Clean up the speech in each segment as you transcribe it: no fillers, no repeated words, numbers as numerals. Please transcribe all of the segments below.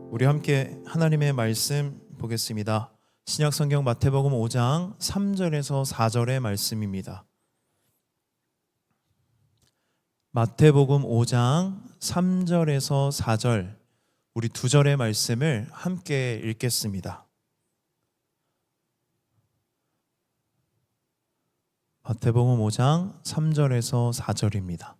우리 함께 하나님의 말씀 보겠습니다. 신약성경 마태복음 5장 3절에서 4절의 말씀입니다. 마태복음 5장 3절에서 4절, 우리 두 절의 말씀을 함께 읽겠습니다. 마태복음 5장 3절에서 4절입니다.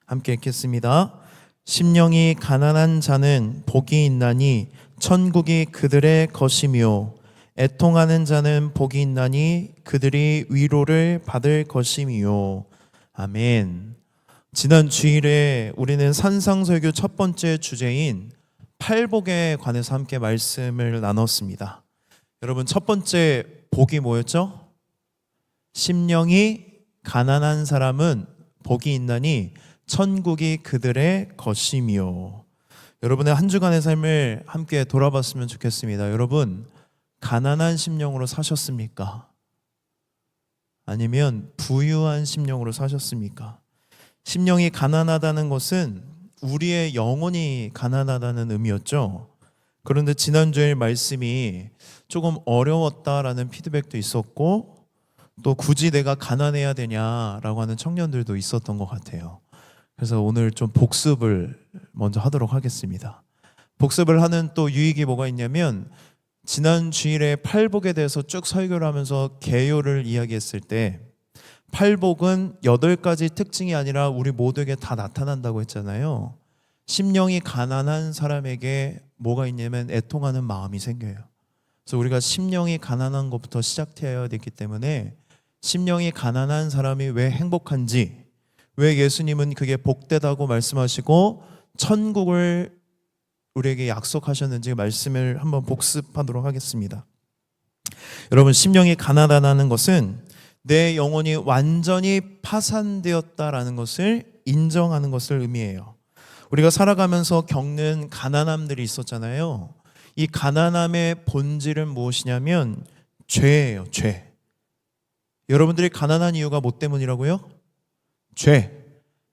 함께 읽겠습니다. 심령이 가난한 자는 복이 있나니 천국이 그들의 것이며, 애통하는 자는 복이 있나니 그들이 위로를 받을 것이며. 아멘. 지난 주일에 우리는 산상설교 첫 번째 주제인 팔복에 관해서 함께 말씀을 나눴습니다. 여러분, 첫 번째 복이 뭐였죠? 심령이 가난한 사람은 복이 있나니 천국이 그들의 것이며. 여러분의 한 주간의 삶을 함께 돌아봤으면 좋겠습니다. 여러분, 가난한 심령으로 사셨습니까? 아니면 부유한 심령으로 사셨습니까? 심령이 가난하다는 것은 우리의 영혼이 가난하다는 의미였죠. 그런데 지난주에 말씀이 조금 어려웠다라는 피드백도 있었고, 또 굳이 내가 가난해야 되냐라고 하는 청년들도 있었던 것 같아요. 그래서 오늘 좀 복습을 먼저 하도록 하겠습니다. 복습을 하는 또 유익이 뭐가 있냐면, 지난 주일에 팔복에 대해서 쭉 설교를 하면서 개요를 이야기했을 때, 팔복은 8가지 특징이 아니라 우리 모두에게 다 나타난다고 했잖아요. 심령이 가난한 사람에게 뭐가 있냐면 애통하는 마음이 생겨요. 그래서 우리가 심령이 가난한 것부터 시작해야 되기 때문에, 심령이 가난한 사람이 왜 행복한지, 왜 예수님은 그게 복되다고 말씀하시고 천국을 우리에게 약속하셨는지 말씀을 한번 복습하도록 하겠습니다. 여러분, 심령이 가난하다는 것은 내 영혼이 완전히 파산되었다라는 것을 인정하는 것을 의미해요. 우리가 살아가면서 겪는 가난함들이 있었잖아요. 이 가난함의 본질은 무엇이냐면 죄예요, 죄. 여러분들이 가난한 이유가 뭐 때문이라고요? 죄.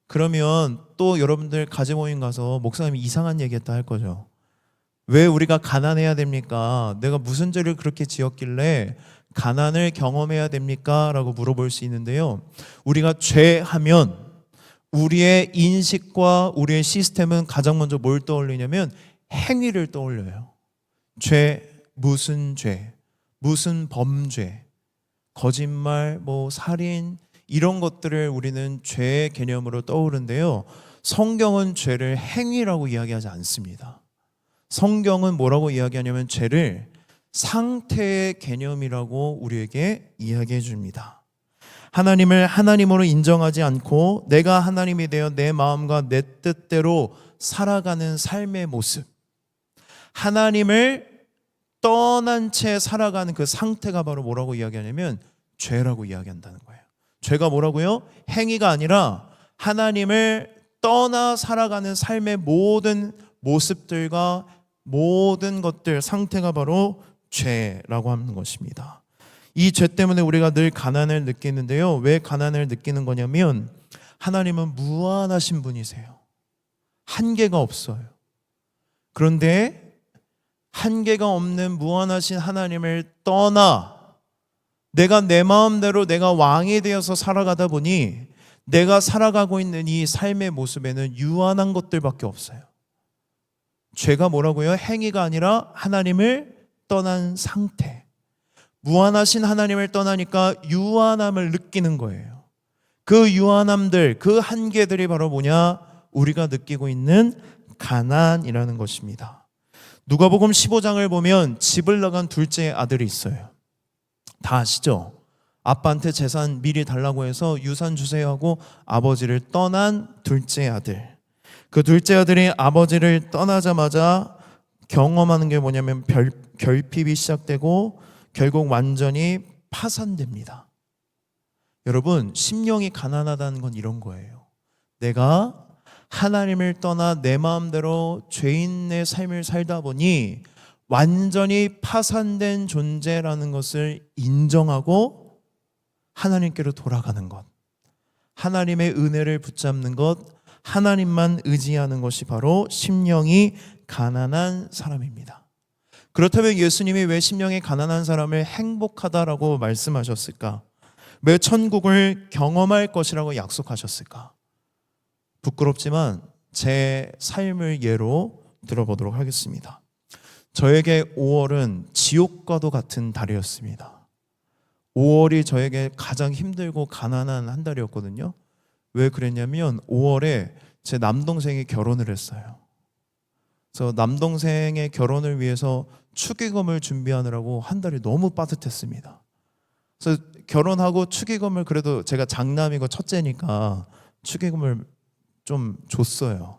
그러면 또 여러분들 가지 모임 가서 목사님이 이상한 얘기했다 할 거죠. 왜 우리가 가난해야 됩니까? 내가 무슨 죄를 그렇게 지었길래 가난을 경험해야 됩니까? 라고 물어볼 수 있는데요. 우리가 죄하면 우리의 인식과 우리의 시스템은 가장 먼저 뭘 떠올리냐면 행위를 떠올려요. 죄, 무슨 죄, 무슨 범죄, 거짓말, 살인, 이런 것들을 우리는 죄의 개념으로 떠오르는데요. 성경은 죄를 행위라고 이야기하지 않습니다. 성경은 뭐라고 이야기하냐면 죄를 상태의 개념이라고 우리에게 이야기해 줍니다. 하나님을 하나님으로 인정하지 않고 내가 하나님이 되어 내 마음과 내 뜻대로 살아가는 삶의 모습, 하나님을 떠난 채 살아가는 그 상태가 바로 뭐라고 이야기하냐면 죄라고 이야기한다는 거예요. 죄가 뭐라고요? 행위가 아니라 하나님을 떠나 살아가는 삶의 모든 모습들과 모든 것들, 상태가 바로 죄라고 하는 것입니다. 이 죄 때문에 우리가 늘 가난을 느끼는데요. 왜 가난을 느끼는 거냐면 하나님은 무한하신 분이세요. 한계가 없어요. 그런데 한계가 없는 무한하신 하나님을 떠나 내가 내 마음대로 내가 왕이 되어서 살아가다 보니 내가 살아가고 있는 이 삶의 모습에는 유한한 것들밖에 없어요. 죄가 뭐라고요? 행위가 아니라 하나님을 떠난 상태. 무한하신 하나님을 떠나니까 유한함을 느끼는 거예요. 그 유한함들, 그 한계들이 바로 뭐냐? 우리가 느끼고 있는 가난이라는 것입니다. 누가복음 15장을 보면 집을 나간 둘째 아들이 있어요. 다 아시죠? 아빠한테 재산 미리 달라고 해서 유산 주세요 하고 아버지를 떠난 둘째 아들. 그 둘째 아들이 아버지를 떠나자마자 경험하는 게 뭐냐면 결핍이 시작되고 결국 완전히 파산됩니다. 여러분, 심령이 가난하다는 건 이런 거예요. 내가 하나님을 떠나 내 마음대로 죄인의 삶을 살다 보니 완전히 파산된 존재라는 것을 인정하고 하나님께로 돌아가는 것, 하나님의 은혜를 붙잡는 것, 하나님만 의지하는 것이 바로 심령이 가난한 사람입니다. 그렇다면 예수님이 왜 심령이 가난한 사람을 행복하다라고 말씀하셨을까? 왜 천국을 경험할 것이라고 약속하셨을까? 부끄럽지만 제 삶을 예로 들어보도록 하겠습니다. 저에게 5월은 지옥과도 같은 달이었습니다. 5월이 저에게 가장 힘들고 가난한 한 달이었거든요. 왜 그랬냐면 5월에 제 남동생이 결혼을 했어요. 그래서 남동생의 결혼을 위해서 축의금을 준비하느라고 한 달이 너무 빠듯했습니다. 그래서 결혼하고 축의금을 그래도 제가 장남이고 첫째니까 축의금을 좀 줬어요.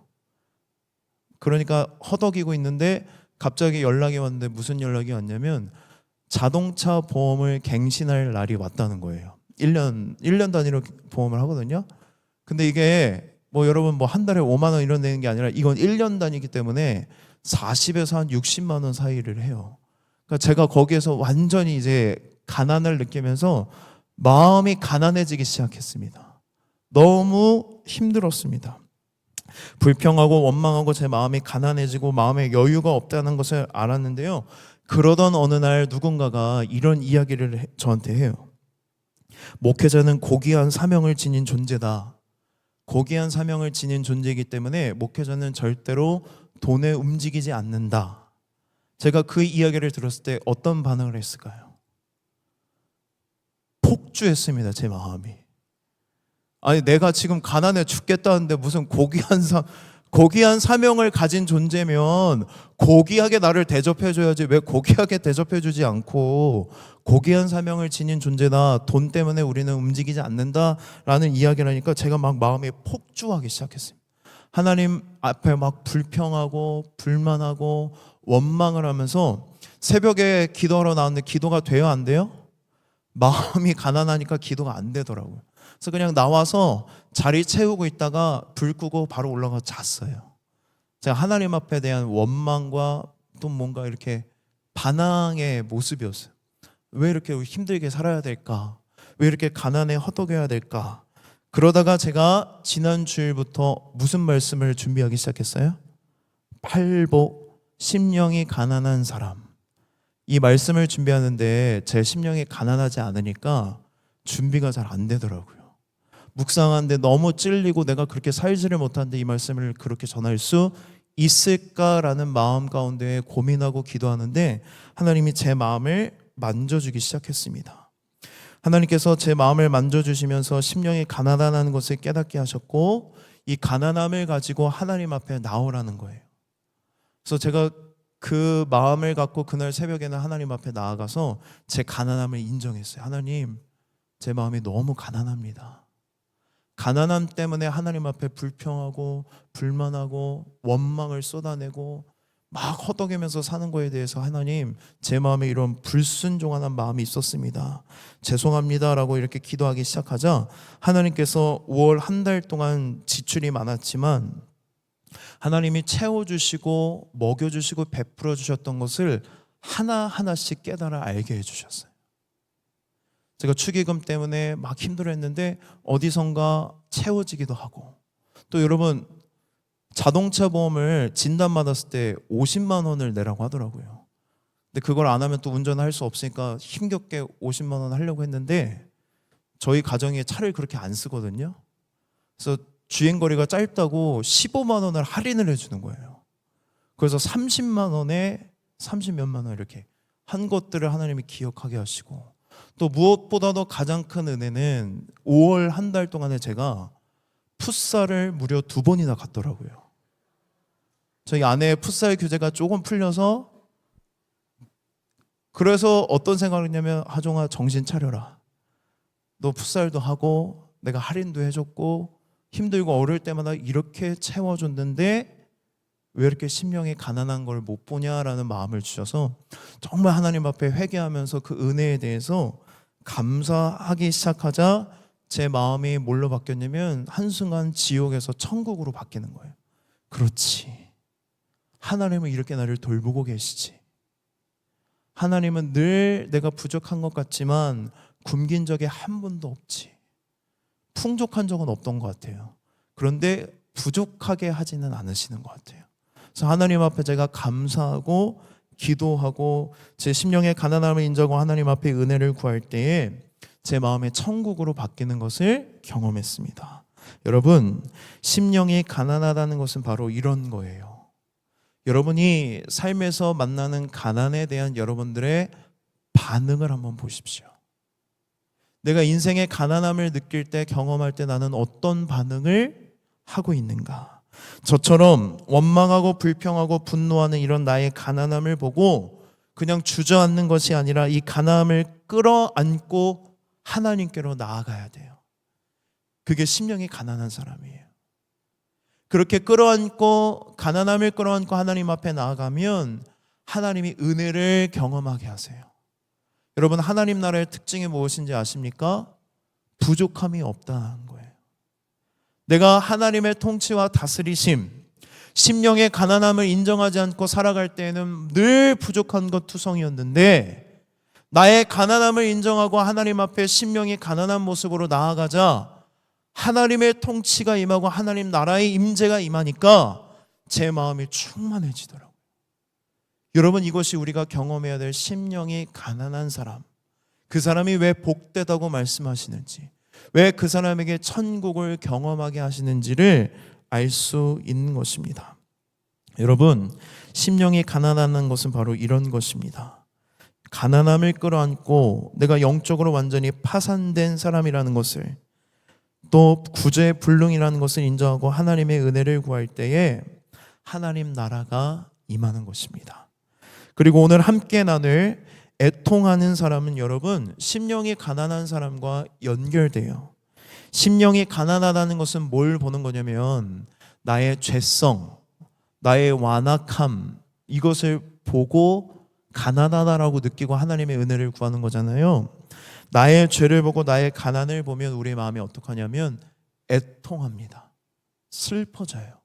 그러니까 허덕이고 있는데 갑자기 연락이 왔는데 무슨 연락이 왔냐면 자동차 보험을 갱신할 날이 왔다는 거예요. 1년 단위로 보험을 하거든요. 근데 이게 뭐 여러분 뭐 한 달에 5만 원 이런 되는 게 아니라 이건 1년 단위이기 때문에 40에서 한 60만 원 사이를 해요. 그러니까 제가 거기에서 완전히 이제 가난을 느끼면서 마음이 가난해지기 시작했습니다. 너무 힘들었습니다. 불평하고 원망하고 제 마음이 가난해지고 마음에 여유가 없다는 것을 알았는데요. 그러던 어느 날 누군가가 이런 이야기를 저한테 해요. 목회자는 고귀한 사명을 지닌 존재다. 고귀한 사명을 지닌 존재이기 때문에 목회자는 절대로 돈에 움직이지 않는다. 제가 그 이야기를 들었을 때 어떤 반응을 했을까요? 폭주했습니다. 제 마음이. 아니 내가 지금 가난해 죽겠다는데 무슨 고귀한 사명을 가진 존재면 고귀하게 나를 대접해줘야지 왜 고귀하게 대접해주지 않고 고귀한 사명을 지닌 존재다. 돈 때문에 우리는 움직이지 않는다라는 이야기를 하니까 제가 막 마음이 폭주하기 시작했어요. 하나님 앞에 막 불평하고 불만하고 원망을 하면서 새벽에 기도하러 나왔는데 기도가 돼요 안 돼요? 마음이 가난하니까 기도가 안 되더라고요. 그래서 그냥 나와서 자리 채우고 있다가 불 끄고 바로 올라가서 잤어요. 제가 하나님 앞에 대한 원망과 또 뭔가 이렇게 반항의 모습이었어요. 왜 이렇게 힘들게 살아야 될까? 왜 이렇게 가난에 허덕여야 될까? 그러다가 제가 지난 주일부터 무슨 말씀을 준비하기 시작했어요? 팔복, 심령이 가난한 사람. 이 말씀을 준비하는데 제 심령이 가난하지 않으니까 준비가 잘 안 되더라고요. 묵상하는데 너무 찔리고 내가 그렇게 살지를 못하는데 이 말씀을 그렇게 전할 수 있을까라는 마음 가운데 고민하고 기도하는데 하나님이 제 마음을 만져주기 시작했습니다. 하나님께서 제 마음을 만져주시면서 심령이 가난하다는 것을 깨닫게 하셨고 이 가난함을 가지고 하나님 앞에 나오라는 거예요. 그래서 제가 그 마음을 갖고 그날 새벽에는 하나님 앞에 나아가서 제 가난함을 인정했어요. 하나님, 제 마음이 너무 가난합니다. 가난함 때문에 하나님 앞에 불평하고 불만하고 원망을 쏟아내고 막 허덕이면서 사는 거에 대해서 하나님, 제 마음에 이런 불순종한 마음이 있었습니다. 죄송합니다 라고 이렇게 기도하기 시작하자 하나님께서 5월 한 달 동안 지출이 많았지만 하나님이 채워주시고 먹여주시고 베풀어 주셨던 것을 하나하나씩 깨달아 알게 해주셨어요. 제가 축의금 때문에 막 힘들어했는데 어디선가 채워지기도 하고 또 여러분 자동차 보험을 진단받았을 때 50만 원을 내라고 하더라고요. 근데 그걸 안 하면 또 운전을 할 수 없으니까 힘겹게 50만 원 하려고 했는데 저희 가정에 차를 그렇게 안 쓰거든요. 그래서 주행거리가 짧다고 15만 원을 할인을 해주는 거예요. 그래서 30만 원에 30몇만 원 이렇게 한 것들을 하나님이 기억하게 하시고 또 무엇보다도 가장 큰 은혜는 5월 한 달 동안에 제가 풋살을 무려 2번이나 갔더라고요. 저희 아내의 풋살 규제가 조금 풀려서 그래서 어떤 생각을 했냐면 하종아 정신 차려라. 너 풋살도 하고 내가 할인도 해줬고 힘들고 어려울 때마다 이렇게 채워줬는데 왜 이렇게 심령이 가난한 걸 못 보냐라는 마음을 주셔서 정말 하나님 앞에 회개하면서 그 은혜에 대해서 감사하기 시작하자 제 마음이 뭘로 바뀌었냐면 한순간 지옥에서 천국으로 바뀌는 거예요. 그렇지. 하나님은 이렇게 나를 돌보고 계시지. 하나님은 늘 내가 부족한 것 같지만 굶긴 적이 한 번도 없지. 풍족한 적은 없던 것 같아요. 그런데 부족하게 하지는 않으시는 것 같아요. 그래서 하나님 앞에 제가 감사하고 기도하고 제 심령의 가난함을 인정하고 하나님 앞에 은혜를 구할 때에 제 마음이 천국으로 바뀌는 것을 경험했습니다. 여러분, 심령이 가난하다는 것은 바로 이런 거예요. 여러분이 삶에서 만나는 가난에 대한 여러분들의 반응을 한번 보십시오. 내가 인생의 가난함을 느낄 때, 경험할 때 나는 어떤 반응을 하고 있는가? 저처럼 원망하고 불평하고 분노하는 이런 나의 가난함을 보고 그냥 주저앉는 것이 아니라 이 가난함을 끌어안고 하나님께로 나아가야 돼요. 그게 심령이 가난한 사람이에요. 그렇게 끌어안고 가난함을 끌어안고 하나님 앞에 나아가면 하나님이 은혜를 경험하게 하세요. 여러분, 하나님 나라의 특징이 무엇인지 아십니까? 부족함이 없다는 거예요. 내가 하나님의 통치와 다스리심, 심령의 가난함을 인정하지 않고 살아갈 때에는 늘 부족한 것 투성이었는데, 나의 가난함을 인정하고 하나님 앞에 심령이 가난한 모습으로 나아가자 하나님의 통치가 임하고 하나님 나라의 임재가 임하니까 제 마음이 충만해지더라고요. 여러분, 이것이 우리가 경험해야 될 심령이 가난한 사람, 그 사람이 왜 복되다고 말씀하시는지, 왜 그 사람에게 천국을 경험하게 하시는지를 알 수 있는 것입니다. 여러분, 심령이 가난하다는 것은 바로 이런 것입니다. 가난함을 끌어안고 내가 영적으로 완전히 파산된 사람이라는 것을, 또 구제불능이라는 것을 인정하고 하나님의 은혜를 구할 때에 하나님 나라가 임하는 것입니다. 그리고 오늘 함께 나눌 애통하는 사람은 여러분, 심령이 가난한 사람과 연결돼요. 심령이 가난하다는 것은 뭘 보는 거냐면 나의 죄성, 나의 완악함, 이것을 보고 가난하다라고 느끼고 하나님의 은혜를 구하는 거잖아요. 나의 죄를 보고 나의 가난을 보면 우리의 마음이 어떡하냐면 애통합니다. 슬퍼져요.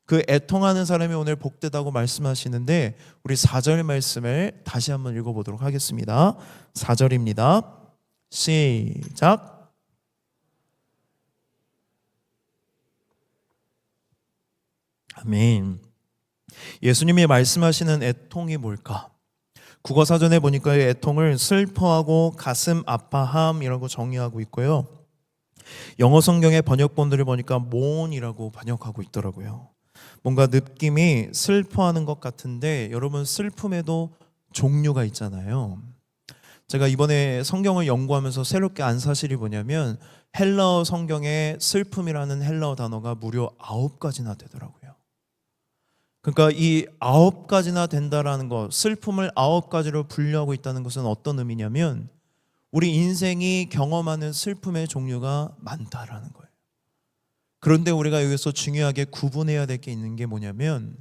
그 애통하는 사람이 오늘 복되다고 말씀하시는데, 우리 4절 말씀을 다시 한번 읽어보도록 하겠습니다. 4절입니다. 시작. 아멘. 예수님이 말씀하시는 애통이 뭘까? 국어사전에 보니까 이 애통을 슬퍼하고 가슴 아파함이라고 정의하고 있고요. 영어 성경의 번역본들을 보니까 mourn이라고 번역하고 있더라고요. 뭔가 느낌이 슬퍼하는 것 같은데, 여러분, 슬픔에도 종류가 있잖아요. 제가 이번에 성경을 연구하면서 새롭게 안 사실이 뭐냐면 헬라어 성경에 슬픔이라는 헬라어 단어가 무려 9가지나 되더라고요. 그러니까 이 9가지나 된다라는 것, 슬픔을 9가지로 분류하고 있다는 것은 어떤 의미냐면 우리 인생이 경험하는 슬픔의 종류가 많다라는 거예요. 그런데 우리가 여기서 중요하게 구분해야 될 게 있는 게 뭐냐면,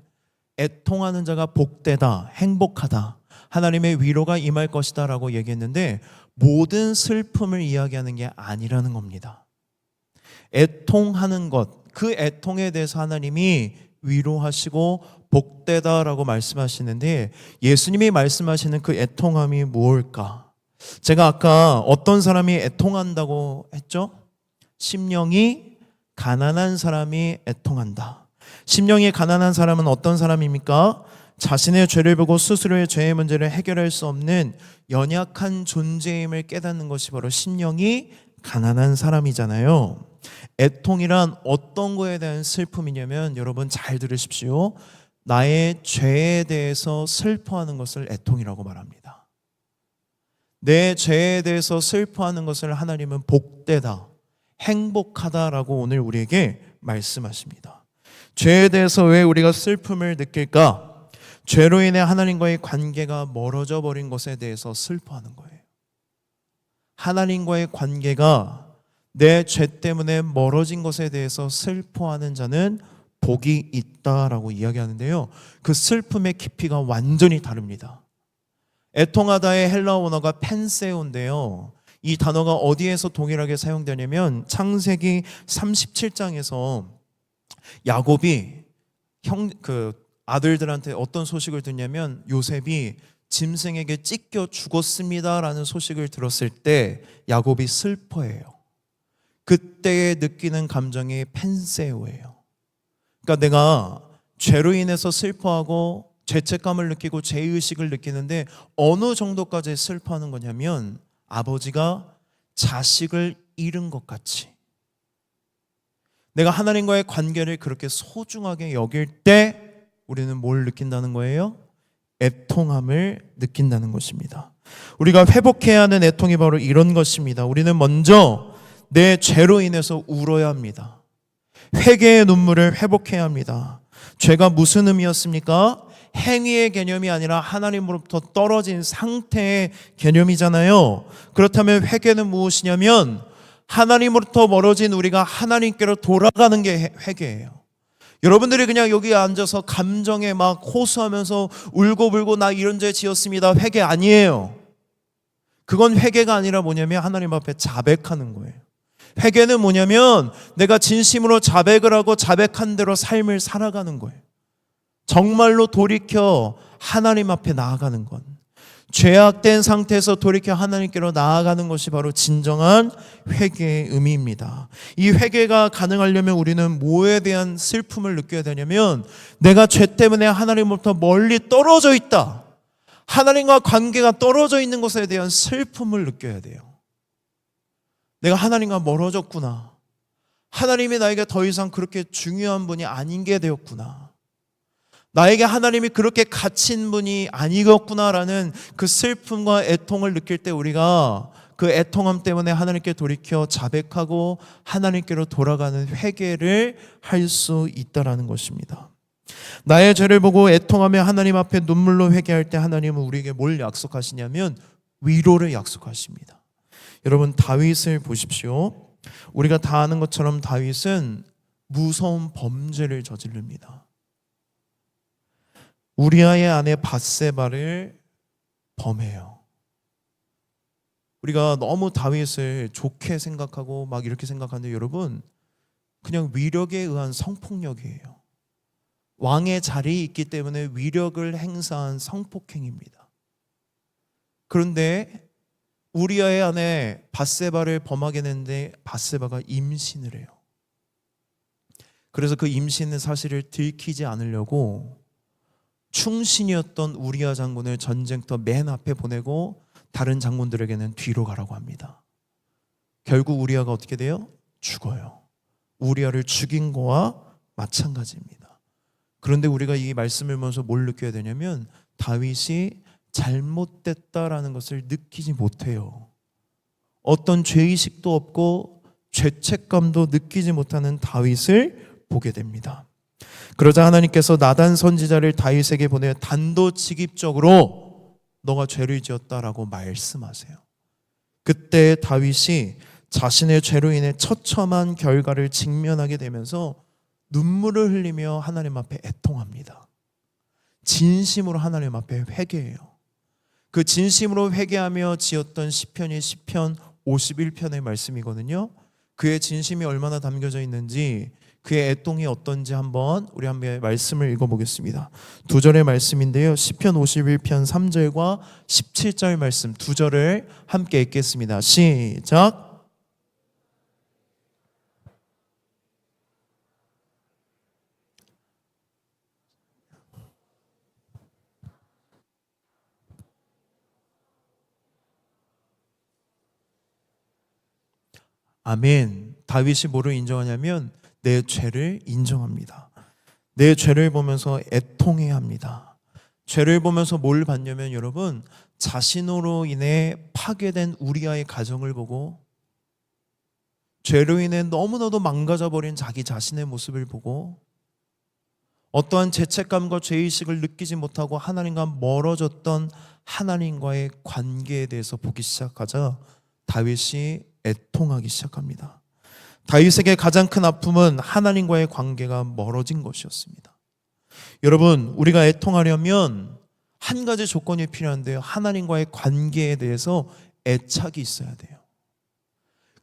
애통하는 자가 복되다, 행복하다, 하나님의 위로가 임할 것이다 라고 얘기했는데 모든 슬픔을 이야기하는 게 아니라는 겁니다. 애통하는 것, 그 애통에 대해서 하나님이 위로하시고 복되다라고 말씀하시는데, 예수님이 말씀하시는 그 애통함이 무엇일까? 제가 아까 어떤 사람이 애통한다고 했죠? 심령이 가난한 사람이 애통한다. 심령이 가난한 사람은 어떤 사람입니까? 자신의 죄를 보고 스스로의 죄의 문제를 해결할 수 없는 연약한 존재임을 깨닫는 것이 바로 심령이 가난한 사람이잖아요. 애통이란 어떤 거에 대한 슬픔이냐면, 여러분 잘 들으십시오. 나의 죄에 대해서 슬퍼하는 것을 애통이라고 말합니다. 내 죄에 대해서 슬퍼하는 것을 하나님은 복되다, 행복하다라고 오늘 우리에게 말씀하십니다. 죄에 대해서 왜 우리가 슬픔을 느낄까? 죄로 인해 하나님과의 관계가 멀어져 버린 것에 대해서 슬퍼하는 거예요. 하나님과의 관계가 내 죄 때문에 멀어진 것에 대해서 슬퍼하는 자는 복이 있다라고 이야기하는데요, 그 슬픔의 깊이가 완전히 다릅니다. 애통하다의 헬라어 원어가 펜세오인데요, 이 단어가 어디에서 동일하게 사용되냐면 창세기 37장에서 야곱이 아들들한테 어떤 소식을 듣냐면, 요셉이 짐승에게 찢겨 죽었습니다라는 소식을 들었을 때 야곱이 슬퍼해요. 그때 느끼는 감정이 펜세오예요. 그러니까 내가 죄로 인해서 슬퍼하고 죄책감을 느끼고 죄의식을 느끼는데 어느 정도까지 슬퍼하는 거냐면 아버지가 자식을 잃은 것 같이, 내가 하나님과의 관계를 그렇게 소중하게 여길 때 우리는 뭘 느낀다는 거예요? 애통함을 느낀다는 것입니다. 우리가 회복해야 하는 애통이 바로 이런 것입니다. 우리는 먼저 내 죄로 인해서 울어야 합니다. 회개의 눈물을 회복해야 합니다. 죄가 무슨 의미였습니까? 행위의 개념이 아니라 하나님으로부터 떨어진 상태의 개념이잖아요. 그렇다면 회개는 무엇이냐면 하나님으로부터 멀어진 우리가 하나님께로 돌아가는 게 회개예요. 여러분들이 그냥 여기 앉아서 감정에 막 호소하면서 울고불고 나 이런 죄 지었습니다, 회개 아니에요. 그건 회개가 아니라 뭐냐면 하나님 앞에 자백하는 거예요. 회개는 뭐냐면 내가 진심으로 자백을 하고 자백한 대로 삶을 살아가는 거예요. 정말로 돌이켜 하나님 앞에 나아가는 것, 죄악된 상태에서 돌이켜 하나님께로 나아가는 것이 바로 진정한 회개의 의미입니다. 이 회개가 가능하려면 우리는 뭐에 대한 슬픔을 느껴야 되냐면 내가 죄 때문에 하나님으로부터 멀리 떨어져 있다, 하나님과 관계가 떨어져 있는 것에 대한 슬픔을 느껴야 돼요. 내가 하나님과 멀어졌구나, 하나님이 나에게 더 이상 그렇게 중요한 분이 아닌 게 되었구나, 나에게 하나님이 그렇게 갇힌 분이 아니었구나라는 그 슬픔과 애통을 느낄 때 우리가 그 애통함 때문에 하나님께 돌이켜 자백하고 하나님께로 돌아가는 회개를 할 수 있다라는 것입니다. 나의 죄를 보고 애통하며 하나님 앞에 눈물로 회개할 때 하나님은 우리에게 뭘 약속하시냐면 위로를 약속하십니다. 여러분, 다윗을 보십시오. 우리가 다 아는 것처럼 다윗은 무서운 범죄를 저지릅니다. 우리아의 아내 밧세바를 범해요. 우리가 너무 다윗을 좋게 생각하고 막 이렇게 생각하는데 여러분, 그냥 위력에 의한 성폭력이에요. 왕의 자리에 있기 때문에 위력을 행사한 성폭행입니다. 그런데 우리아의 아내 밧세바를 범하게 됐는데 밧세바가 임신을 해요. 그래서 그 임신의 사실을 들키지 않으려고 충신이었던 우리아 장군을 전쟁터 맨 앞에 보내고 다른 장군들에게는 뒤로 가라고 합니다. 결국 우리아가 어떻게 돼요? 죽어요. 우리아를 죽인 거와 마찬가지입니다. 그런데 우리가 이 말씀을 보면서 뭘 느껴야 되냐면 다윗이 잘못됐다라는 것을 느끼지 못해요. 어떤 죄의식도 없고 죄책감도 느끼지 못하는 다윗을 보게 됩니다. 그러자 하나님께서 나단 선지자를 다윗에게 보내 단도직입적으로 너가 죄를 지었다라고 말씀하세요. 그때 다윗이 자신의 죄로 인해 처참한 결과를 직면하게 되면서 눈물을 흘리며 하나님 앞에 애통합니다. 진심으로 하나님 앞에 회개해요. 그 진심으로 회개하며 지었던 시편이 시편 51편의 말씀이거든요. 그의 진심이 얼마나 담겨져 있는지, 그의 애통이 어떤지 우리 한번 말씀을 읽어보겠습니다. 2절의 말씀인데요, 시편 51편 3절과 17절 말씀 2절을 함께 읽겠습니다. 시작. 아멘. 다윗이 뭐를 인정하냐면 내 죄를 인정합니다. 내 죄를 보면서 애통해야 합니다. 죄를 보면서 뭘 봤냐면 여러분, 자신으로 인해 파괴된 우리아의 가정을 보고, 죄로 인해 너무나도 망가져버린 자기 자신의 모습을 보고, 어떠한 죄책감과 죄의식을 느끼지 못하고 하나님과 멀어졌던 하나님과의 관계에 대해서 보기 시작하자 다윗이 애통하기 시작합니다. 다윗에게 가장 큰 아픔은 하나님과의 관계가 멀어진 것이었습니다. 여러분, 우리가 애통하려면 한 가지 조건이 필요한데요, 하나님과의 관계에 대해서 애착이 있어야 돼요.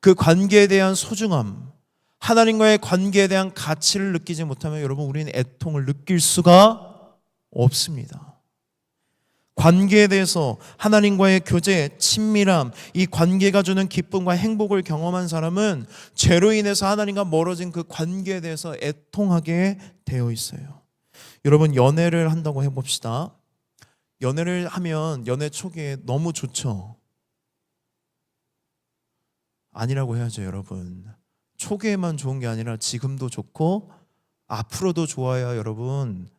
그 관계에 대한 소중함, 하나님과의 관계에 대한 가치를 느끼지 못하면 여러분, 우리는 애통을 느낄 수가 없습니다. 관계에 대해서, 하나님과의 교제, 친밀함, 이 관계가 주는 기쁨과 행복을 경험한 사람은 죄로 인해서 하나님과 멀어진 그 관계에 대해서 애통하게 되어 있어요. 여러분, 연애를 한다고 해봅시다. 연애를 하면 연애 초기에 너무 좋죠? 아니라고 해야죠, 여러분. 초기에만 좋은 게 아니라 지금도 좋고 앞으로도 좋아야 여러분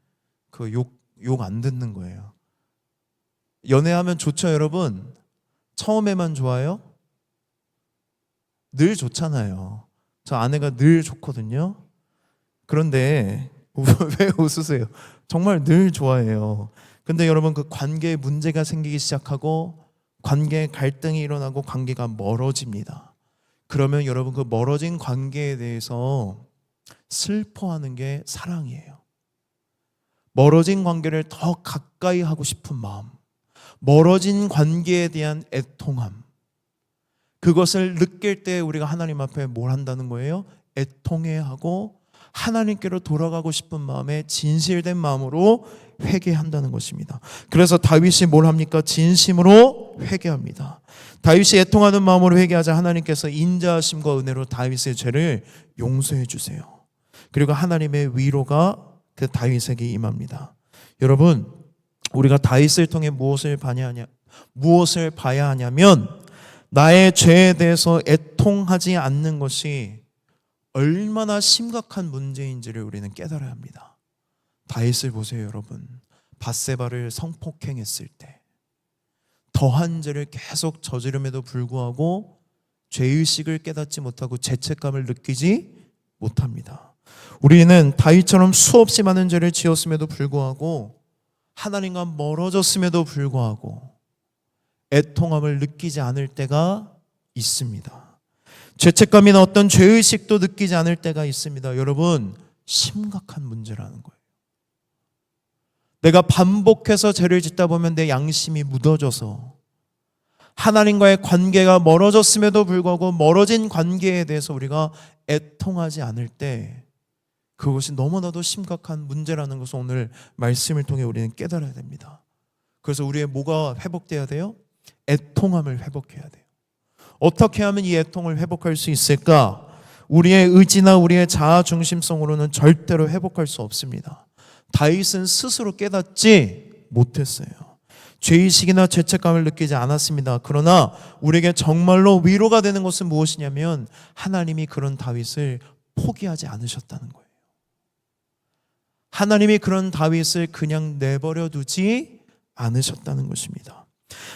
그 욕 안 듣는 거예요. 연애하면 좋죠, 여러분? 처음에만 좋아요? 늘 좋잖아요. 저 아내가 늘 좋거든요. 그런데 왜 웃으세요? 정말 늘 좋아해요. 근데 여러분, 그 관계에 문제가 생기기 시작하고 관계에 갈등이 일어나고 관계가 멀어집니다. 그러면 여러분, 그 멀어진 관계에 대해서 슬퍼하는 게 사랑이에요. 멀어진 관계를 더 가까이 하고 싶은 마음, 멀어진 관계에 대한 애통함, 그것을 느낄 때 우리가 하나님 앞에 뭘 한다는 거예요? 애통해하고 하나님께로 돌아가고 싶은 마음에 진실된 마음으로 회개한다는 것입니다. 그래서 다윗이 뭘 합니까? 진심으로 회개합니다. 다윗이 애통하는 마음으로 회개하자 하나님께서 인자하심과 은혜로 다윗의 죄를 용서해 주세요. 그리고 하나님의 위로가 그 다윗에게 임합니다. 여러분, 우리가 다윗을 통해 무엇을 봐야 하냐면 나의 죄에 대해서 애통하지 않는 것이 얼마나 심각한 문제인지를 우리는 깨달아야 합니다. 다윗을 보세요, 여러분. 밧세바를 성폭행했을 때 더한 죄를 계속 저지름에도 불구하고 죄의식을 깨닫지 못하고 죄책감을 느끼지 못합니다. 우리는 다윗처럼 수없이 많은 죄를 지었음에도 불구하고 하나님과 멀어졌음에도 불구하고 애통함을 느끼지 않을 때가 있습니다. 죄책감이나 어떤 죄의식도 느끼지 않을 때가 있습니다. 여러분, 심각한 문제라는 거예요. 내가 반복해서 죄를 짓다 보면 내 양심이 묻어져서 하나님과의 관계가 멀어졌음에도 불구하고 멀어진 관계에 대해서 우리가 애통하지 않을 때 그것이 너무나도 심각한 문제라는 것을 오늘 말씀을 통해 우리는 깨달아야 됩니다. 그래서 우리의 뭐가 회복돼야 돼요? 애통함을 회복해야 돼요. 어떻게 하면 이 애통을 회복할 수 있을까? 우리의 의지나 우리의 자아 중심성으로는 절대로 회복할 수 없습니다. 다윗은 스스로 깨닫지 못했어요. 죄의식이나 죄책감을 느끼지 않았습니다. 그러나 우리에게 정말로 위로가 되는 것은 무엇이냐면 하나님이 그런 다윗을 포기하지 않으셨다는 거예요. 하나님이 그런 다윗을 그냥 내버려 두지 않으셨다는 것입니다.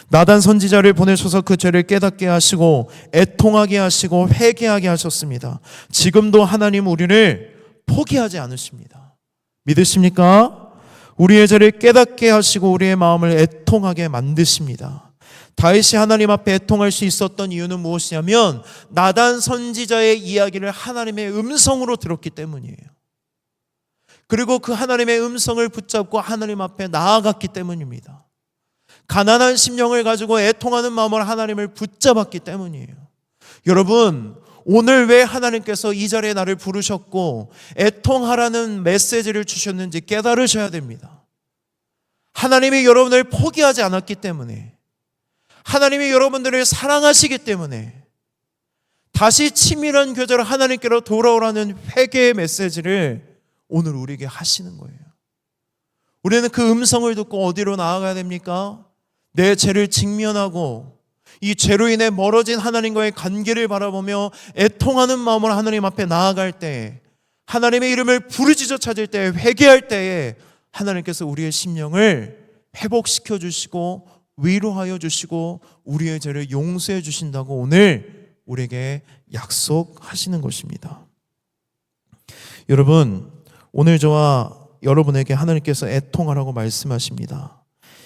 나단 선지자를 보내셔서 그 죄를 깨닫게 하시고 애통하게 하시고 회개하게 하셨습니다. 지금도 하나님 우리를 포기하지 않으십니다. 믿으십니까? 우리의 죄를 깨닫게 하시고 우리의 마음을 애통하게 만드십니다. 다윗이 하나님 앞에 애통할 수 있었던 이유는 무엇이냐면 나단 선지자의 이야기를 하나님의 음성으로 들었기 때문이에요. 그리고 그 하나님의 음성을 붙잡고 하나님 앞에 나아갔기 때문입니다. 가난한 심령을 가지고 애통하는 마음으로 하나님을 붙잡았기 때문이에요. 여러분, 오늘 왜 하나님께서 이 자리에 나를 부르셨고 애통하라는 메시지를 주셨는지 깨달으셔야 됩니다. 하나님이 여러분을 포기하지 않았기 때문에, 하나님이 여러분들을 사랑하시기 때문에 다시 치밀한 교제로 하나님께로 돌아오라는 회개의 메시지를 오늘 우리에게 하시는 거예요. 우리는 그 음성을 듣고 어디로 나아가야 됩니까? 내 죄를 직면하고 이 죄로 인해 멀어진 하나님과의 관계를 바라보며 애통하는 마음으로 하나님 앞에 나아갈 때, 하나님의 이름을 부르짖어 찾을 때, 회개할 때에 하나님께서 우리의 심령을 회복시켜 주시고 위로하여 주시고 우리의 죄를 용서해 주신다고 오늘 우리에게 약속하시는 것입니다. 여러분, 오늘 저와 여러분에게 하나님께서 애통하라고 말씀하십니다.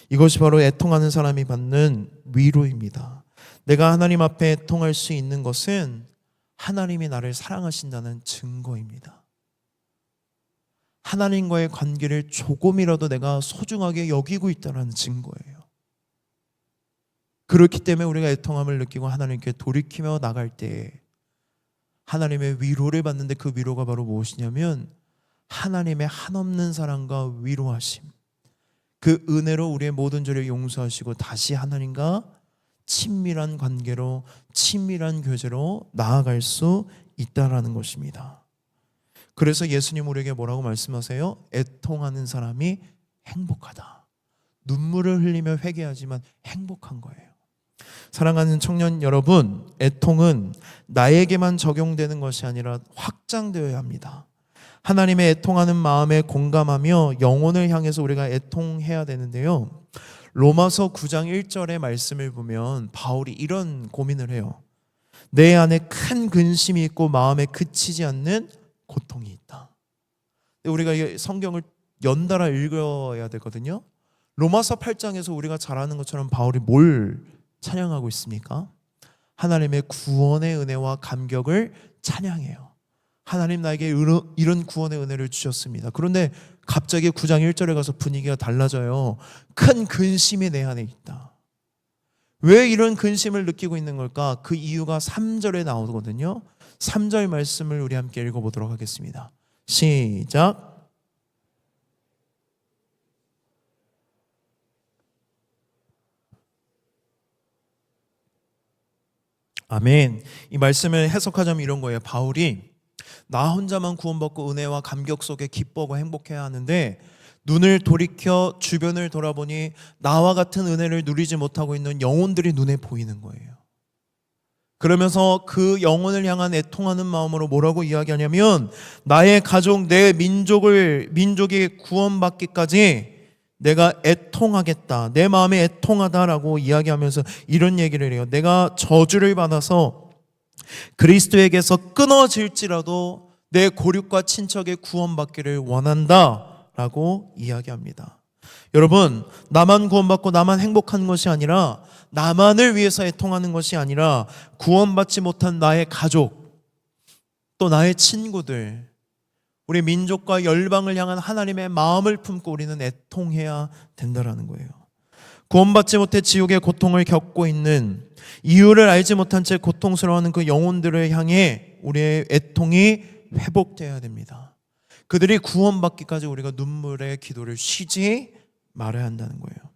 이것이 바로 애통하는 사람이 받는 위로입니다. 내가 하나님 앞에 애통할 수 있는 것은 하나님이 나를 사랑하신다는 증거입니다. 하나님과의 관계를 조금이라도 내가 소중하게 여기고 있다는 증거예요. 그렇기 때문에 우리가 애통함을 느끼고 하나님께 돌이키며 나갈 때 하나님의 위로를 받는데 그 위로가 바로 무엇이냐면 하나님의 한없는 사랑과 위로하심, 그 은혜로 우리의 모든 죄를 용서하시고 다시 하나님과 친밀한 관계로, 친밀한 교제로 나아갈 수 있다라는 것입니다. 그래서 예수님 우리에게 뭐라고 말씀하세요? 애통하는 사람이 행복하다. 눈물을 흘리며 회개하지만 행복한 거예요. 사랑하는 청년 여러분, 애통은 나에게만 적용되는 것이 아니라 확장되어야 합니다. 하나님의 애통하는 마음에 공감하며 영혼을 향해서 우리가 애통해야 되는데요. 로마서 9장 1절의 말씀을 보면 바울이 이런 고민을 해요. 내 안에 큰 근심이 있고 마음에 그치지 않는 고통이 있다. 우리가 이 성경을 연달아 읽어야 되거든요. 로마서 8장에서 우리가 잘 아는 것처럼 바울이 뭘 찬양하고 있습니까? 하나님의 구원의 은혜와 감격을 찬양해요. 하나님 나에게 이런 구원의 은혜를 주셨습니다. 그런데 갑자기 9장 1절에 가서 분위기가 달라져요. 큰 근심이 내 안에 있다. 왜 이런 근심을 느끼고 있는 걸까? 그 이유가 3절에 나오거든요. 3절 말씀을 우리 함께 읽어보도록 하겠습니다. 시작. 아멘. 이 말씀을 해석하자면 이런 거예요. 바울이 나 혼자만 구원받고 은혜와 감격 속에 기뻐하고 행복해야 하는데 눈을 돌이켜 주변을 돌아보니 나와 같은 은혜를 누리지 못하고 있는 영혼들이 눈에 보이는 거예요. 그러면서 그 영혼을 향한 애통하는 마음으로 뭐라고 이야기하냐면 나의 가족, 내 민족이 구원받기까지 내가 애통하겠다. 내 마음에 애통하다라고 이야기하면서 이런 얘기를 해요. 내가 저주를 받아서 그리스도에게서 끊어질지라도 내 고륙과 친척의 구원받기를 원한다라고 이야기합니다. 여러분, 나만 구원받고 나만 행복한 것이 아니라 나만을 위해서 애통하는 것이 아니라 구원받지 못한 나의 가족, 또 나의 친구들, 우리 민족과 열방을 향한 하나님의 마음을 품고 우리는 애통해야 된다라는 거예요. 구원받지 못해 지옥의 고통을 겪고 있는, 이유를 알지 못한 채 고통스러워하는 그 영혼들을 향해 우리의 애통이 회복되어야 됩니다. 그들이 구원받기까지 우리가 눈물의 기도를 쉬지 말아야 한다는 거예요.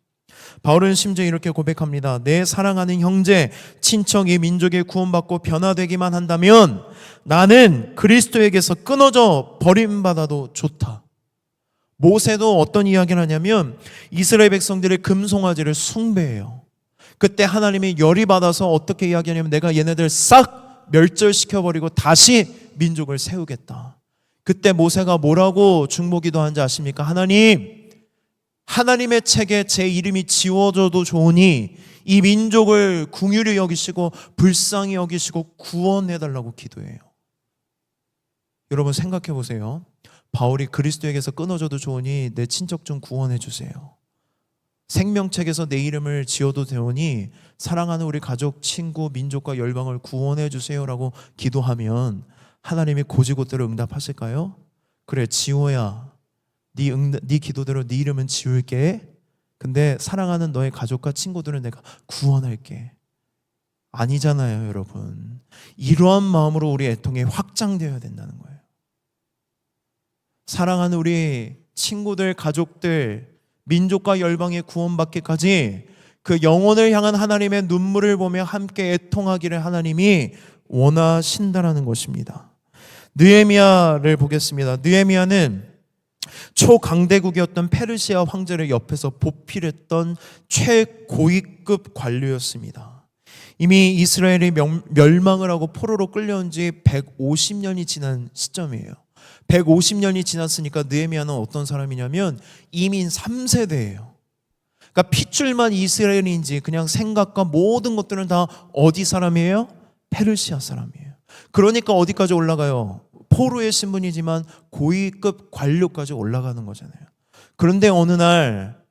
바울은 심지어 이렇게 고백합니다. 내 사랑하는 형제, 친척이 민족에 구원받고 변화되기만 한다면 나는 그리스도에게서 끊어져 버림받아도 좋다. 모세도 어떤 이야기를 하냐면 이스라엘 백성들의 금송아지를 숭배해요. 그때 하나님이 열이 받아서 어떻게 이야기하냐면 내가 얘네들 싹 멸절시켜버리고 다시 민족을 세우겠다. 그때 모세가 뭐라고 중보기도하는지 아십니까? 하나님의 책에 제 이름이 지워져도 좋으니 이 민족을 긍휼히 여기시고 불쌍히 여기시고 구원해달라고 기도해요. 여러분 생각해 보세요. 바울이 그리스도에게서 끊어져도 좋으니 내 친척 좀 구원해 주세요. 생명책에서 내 이름을 지어도 되오니 사랑하는 우리 가족, 친구, 민족과 열방을 구원해 주세요라고 기도하면 하나님이 고지고대로 응답하실까요? 그래, 지호야, 네 기도대로 네 이름은 지울게. 근데 사랑하는 너의 가족과 친구들은 내가 구원할게. 아니잖아요, 여러분. 이러한 마음으로 우리 애통이 확장되어야 된다는 거예요. 사랑하는 우리 친구들, 가족들, 민족과 열방의 구원받기까지 그 영혼을 향한 하나님의 눈물을 보며 함께 애통하기를 하나님이 원하신다라는 것입니다. 느헤미야를 보겠습니다. 느헤미야는 초강대국이었던 페르시아 황제를 옆에서 보필했던 최고위급 관료였습니다. 이미 이스라엘이 멸망을 하고 포로로 끌려온 지 150년이 지난 시점이에요. 150년이 지났으니까 느헤미야는 어떤 사람이냐면 이민 3세대예요. 그러니까 핏줄만 이스라엘인지 그냥 생각과 모든 것들은 다 어디 사람이에요? 페르시아 사람이에요. 그러니까 어디까지 올라가요? 포로의 신분이지만 고위급 관료까지 올라가는 거잖아요. 그런데 어느 날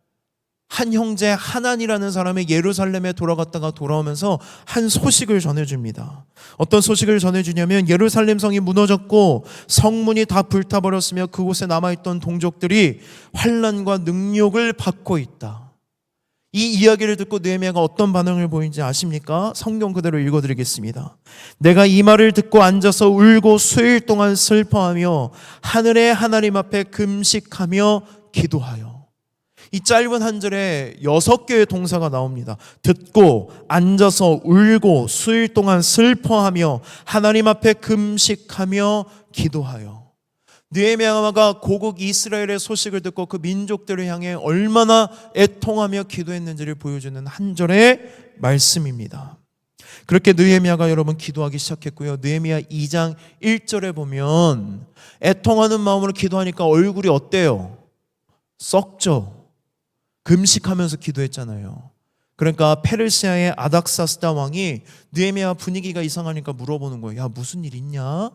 한 형제 하난이라는 사람이 예루살렘에 돌아갔다가 돌아오면서 한 소식을 전해줍니다. 어떤 소식을 전해주냐면 예루살렘 성이 무너졌고 성문이 다 불타버렸으며 그곳에 남아있던 동족들이 환난과 능욕을 받고 있다. 이 이야기를 듣고 느헤미야가 어떤 반응을 보이는지 아십니까? 성경 그대로 읽어드리겠습니다. 내가 이 말을 듣고 앉아서 울고 수일 동안 슬퍼하며 하늘의 하나님 앞에 금식하며 기도하여. 이 짧은 한 절에 6개의 동사가 나옵니다. 듣고, 앉아서, 울고, 수일 동안 슬퍼하며 하나님 앞에 금식하며 기도하여. 느헤미야가 고국 이스라엘의 소식을 듣고 그 민족들을 향해 얼마나 애통하며 기도했는지를 보여주는 한 절의 말씀입니다. 그렇게 느헤미야가 여러분 기도하기 시작했고요. 느헤미야 2장 1절에 보면 애통하는 마음으로 기도하니까 얼굴이 어때요? 썩죠. 금식하면서 기도했잖아요. 그러니까 페르시아의 아닥사스다 왕이 느헤미야 분위기가 이상하니까 물어보는 거예요. 야, 무슨 일 있냐?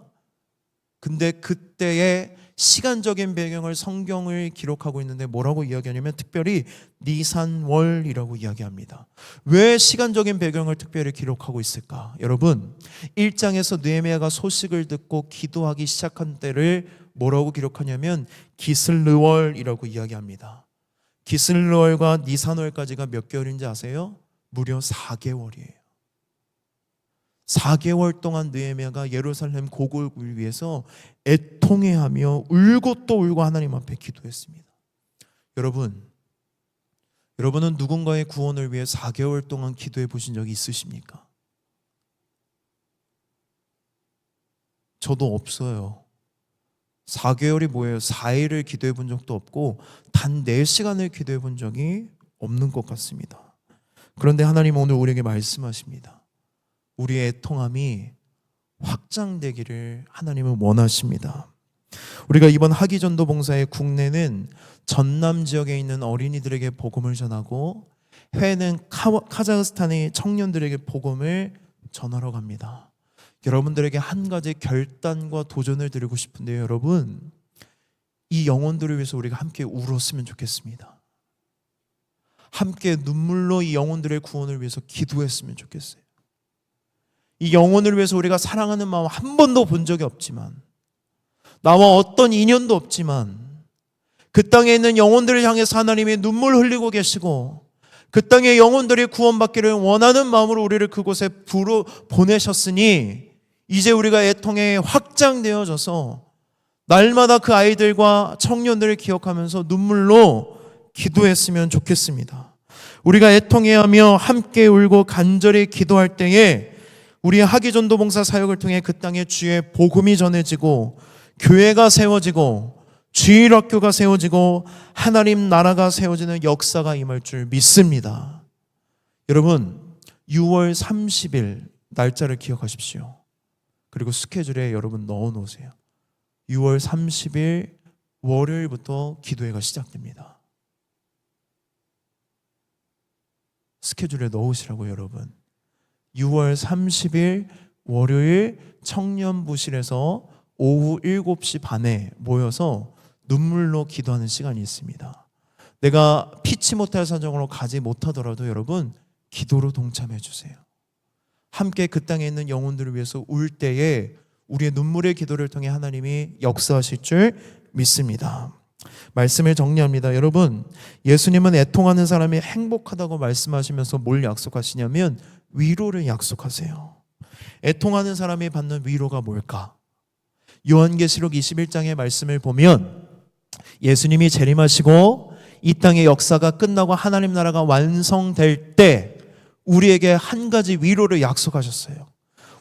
근데 그때의 시간적인 배경을 성경을 기록하고 있는데 뭐라고 이야기하냐면 특별히 니산월이라고 이야기합니다. 왜 시간적인 배경을 특별히 기록하고 있을까? 여러분, 1장에서 느헤미야가 소식을 듣고 기도하기 시작한 때를 뭐라고 기록하냐면 기슬르월이라고 이야기합니다. 기슬르월과 니산월까지가 몇 개월인지 아세요? 무려 4개월이에요. 4개월 동안 느헤미야가 예루살렘 고국을 위해서 애통해하며 울고 또 울고 하나님 앞에 기도했습니다. 여러분은 누군가의 구원을 위해 4개월 동안 기도해 보신 적이 있으십니까? 저도 없어요. 4개월이 뭐예요? 4일을 기도해 본 적도 없고 단 4시간을 기도해 본 적이 없는 것 같습니다. 그런데 하나님은 오늘 우리에게 말씀하십니다. 우리의 애통함이 확장되기를 하나님은 원하십니다. 우리가 이번 하기전도 봉사의 국내는 전남 지역에 있는 어린이들에게 복음을 전하고 해외는 카자흐스탄의 청년들에게 복음을 전하러 갑니다. 여러분들에게 한 가지 결단과 도전을 드리고 싶은데요. 여러분, 이 영혼들을 위해서 우리가 함께 울었으면 좋겠습니다. 함께 눈물로 이 영혼들의 구원을 위해서 기도했으면 좋겠어요. 이 영혼을 위해서 우리가 사랑하는 마음 한 번도 본 적이 없지만, 나와 어떤 인연도 없지만 그 땅에 있는 영혼들을 향해서 하나님이 눈물 흘리고 계시고 그 땅의 영혼들이 구원받기를 원하는 마음으로 우리를 그곳에 보내셨으니 이제 우리가 애통에 확장되어져서 날마다 그 아이들과 청년들을 기억하면서 눈물로 기도했으면 좋겠습니다. 우리가 애통해하며 함께 울고 간절히 기도할 때에 우리의 하기전도 봉사 사역을 통해 그 땅에 주의 복음이 전해지고 교회가 세워지고 주일학교가 세워지고 하나님 나라가 세워지는 역사가 임할 줄 믿습니다. 여러분, 6월 30일 날짜를 기억하십시오. 그리고 스케줄에 여러분 넣어놓으세요. 6월 30일 월요일부터 기도회가 시작됩니다. 스케줄에 넣으시라고 여러분. 6월 30일 월요일 청년부실에서 오후 7시 반에 모여서 눈물로 기도하는 시간이 있습니다. 내가 피치 못할 사정으로 가지 못하더라도 여러분 기도로 동참해 주세요. 함께 그 땅에 있는 영혼들을 위해서 울 때에 우리의 눈물의 기도를 통해 하나님이 역사하실 줄 믿습니다. 말씀을 정리합니다. 여러분, 예수님은 애통하는 사람이 행복하다고 말씀하시면서 뭘 약속하시냐면 위로를 약속하세요. 애통하는 사람이 받는 위로가 뭘까? 요한계시록 21장의 말씀을 보면 예수님이 재림하시고 이 땅의 역사가 끝나고 하나님 나라가 완성될 때 우리에게 한 가지 위로를 약속하셨어요.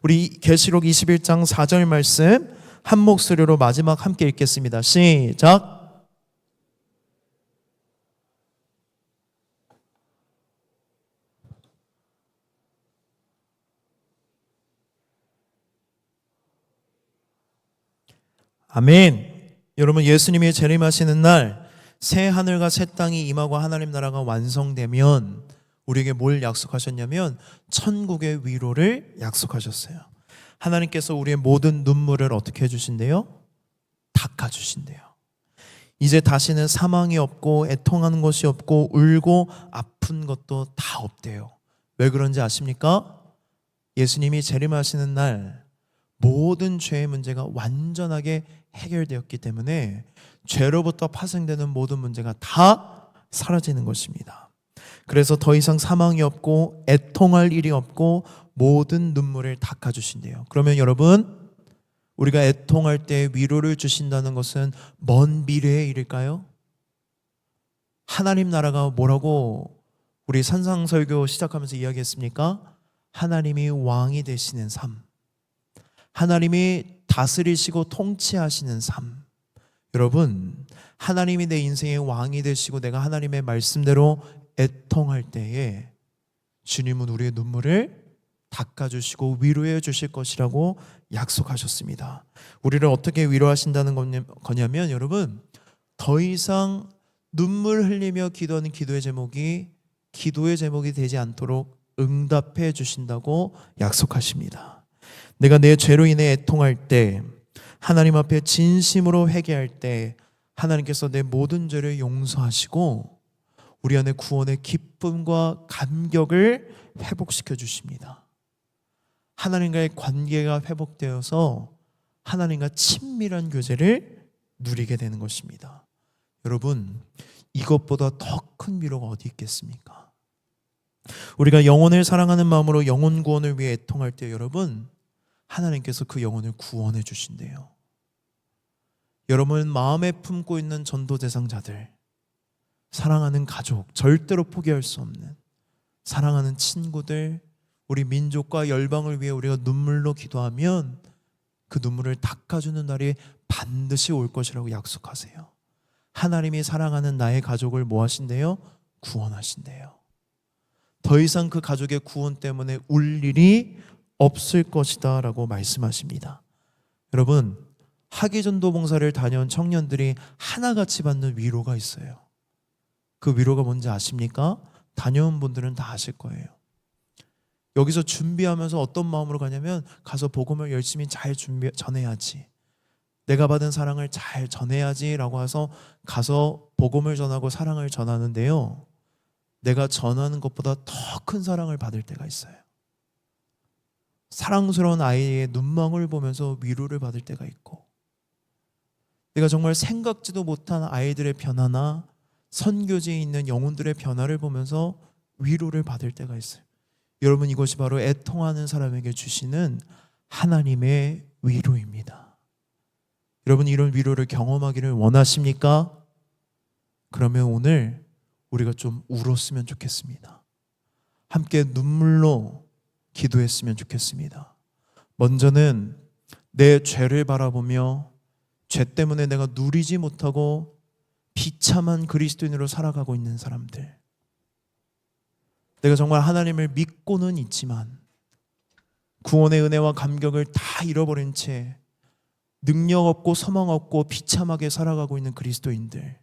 우리 계시록 21장 4절 말씀 한 목소리로 마지막 함께 읽겠습니다. 시작. 아멘. 여러분, 예수님이 재림하시는 날 새 하늘과 새 땅이 임하고 하나님 나라가 완성되면 우리에게 뭘 약속하셨냐면 천국의 위로를 약속하셨어요. 하나님께서 우리의 모든 눈물을 어떻게 해주신대요? 닦아주신대요. 이제 다시는 사망이 없고 애통하는 것이 없고 울고 아픈 것도 다 없대요. 왜 그런지 아십니까? 예수님이 재림하시는 날 모든 죄의 문제가 완전하게 해결되었기 때문에 죄로부터 파생되는 모든 문제가 다 사라지는 것입니다. 그래서 더 이상 사망이 없고 애통할 일이 없고 모든 눈물을 닦아주신대요. 그러면 여러분, 우리가 애통할 때 위로를 주신다는 것은 먼 미래의 일일까요? 하나님 나라가 뭐라고 우리 산상설교 시작하면서 이야기했습니까? 하나님이 왕이 되시는 삶, 하나님이 다스리시고 통치하시는 삶, 여러분, 하나님이 내 인생의 왕이 되시고 내가 하나님의 말씀대로 애통할 때에 주님은 우리의 눈물을 닦아주시고 위로해 주실 것이라고 약속하셨습니다. 우리를 어떻게 위로하신다는 거냐면 여러분, 더 이상 눈물 흘리며 기도하는 기도의 제목이 되지 않도록 응답해 주신다고 약속하십니다. 내가 내 죄로 인해 애통할 때, 하나님 앞에 진심으로 회개할 때 하나님께서 내 모든 죄를 용서하시고 우리 안에 구원의 기쁨과 감격을 회복시켜 주십니다. 하나님과의 관계가 회복되어서 하나님과 친밀한 교제를 누리게 되는 것입니다. 여러분, 이것보다 더 큰 위로가 어디 있겠습니까? 우리가 영혼을 사랑하는 마음으로 영혼 구원을 위해 애통할 때 여러분, 하나님께서 그 영혼을 구원해 주신대요. 여러분 마음에 품고 있는 전도 대상자들, 사랑하는 가족, 절대로 포기할 수 없는 사랑하는 친구들, 우리 민족과 열방을 위해 우리가 눈물로 기도하면 그 눈물을 닦아주는 날이 반드시 올 것이라고 약속하세요. 하나님이 사랑하는 나의 가족을 뭐 하신대요? 구원하신대요. 더 이상 그 가족의 구원 때문에 울 일이 없을 것이다 라고 말씀하십니다. 여러분, 하기전도 봉사를 다녀온 청년들이 하나같이 받는 위로가 있어요. 그 위로가 뭔지 아십니까? 다녀온 분들은 다 아실 거예요. 여기서 준비하면서 어떤 마음으로 가냐면 가서 복음을 열심히 잘 전해야지, 내가 받은 사랑을 잘 전해야지 라고 해서 가서 복음을 전하고 사랑을 전하는데요, 내가 전하는 것보다 더 큰 사랑을 받을 때가 있어요. 사랑스러운 아이의 눈망울을 보면서 위로를 받을 때가 있고, 내가 정말 생각지도 못한 아이들의 변화나 선교지에 있는 영혼들의 변화를 보면서 위로를 받을 때가 있어요. 여러분, 이것이 바로 애통하는 사람에게 주시는 하나님의 위로입니다. 여러분, 이런 위로를 경험하기를 원하십니까? 그러면 오늘 우리가 좀 울었으면 좋겠습니다. 함께 눈물로 기도했으면 좋겠습니다. 먼저는 내 죄를 바라보며 죄 때문에 내가 누리지 못하고 비참한 그리스도인으로 살아가고 있는 사람들, 내가 정말 하나님을 믿고는 있지만 구원의 은혜와 감격을 다 잃어버린 채 능력 없고 소망 없고 비참하게 살아가고 있는 그리스도인들,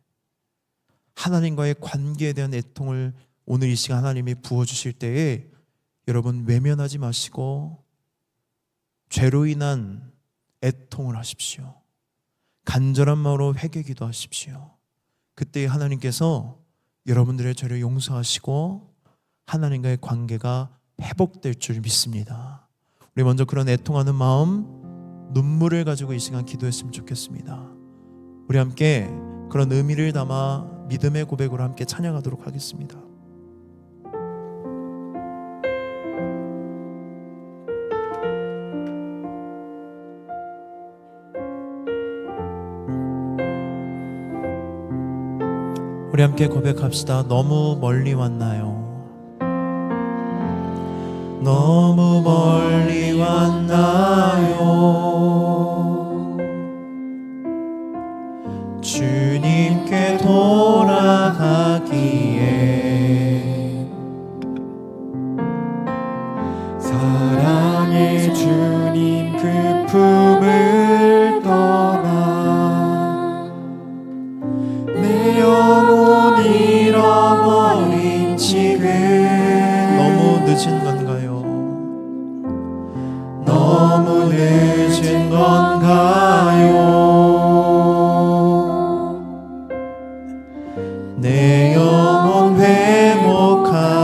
하나님과의 관계에 대한 애통을 오늘 이 시간 하나님이 부어주실 때에 여러분 외면하지 마시고 죄로 인한 애통을 하십시오. 간절한 마음으로 회개 기도하십시오. 그때 하나님께서 여러분들의 죄를 용서하시고 하나님과의 관계가 회복될 줄 믿습니다. 우리 먼저 그런 애통하는 마음, 눈물을 가지고 이 시간 기도했으면 좋겠습니다. 우리 함께 그런 의미를 담아 믿음의 고백으로 함께 찬양하도록 하겠습니다. 우리 함께 고백합시다. 너무 멀리 왔나요? 너무 멀리 왔나요? 주님께 돌아가기에 사랑의 주님 그 품을 떠나 내 영혼 잃어버린 지금 너무 늦은 건가요? 너무 늦은 건가요? 내 영혼 회복하기에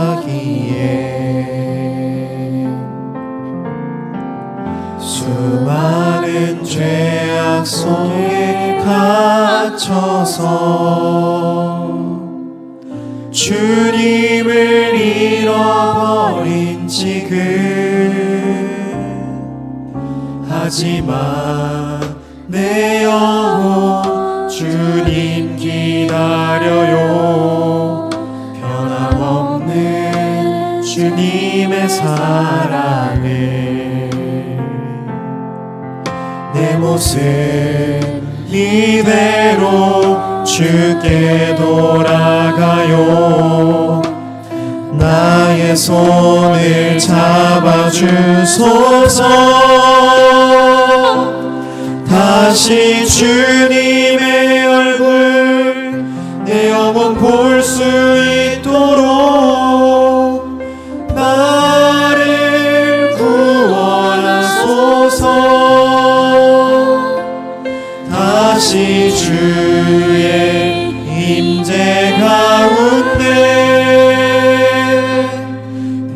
수많은 죄악 속에 갇혀서 주님을 잃어버린 지금, 하지만 내 영혼 주님 기다려요. 변함없는 주님의 사랑을 내 모습 이대로 주께 돌아가요. 나의 손을 잡아주소서. 다시 주님의 얼굴 내 영혼 볼 수 있도록 나를 구원하소서. 다시 주의 임재 가운데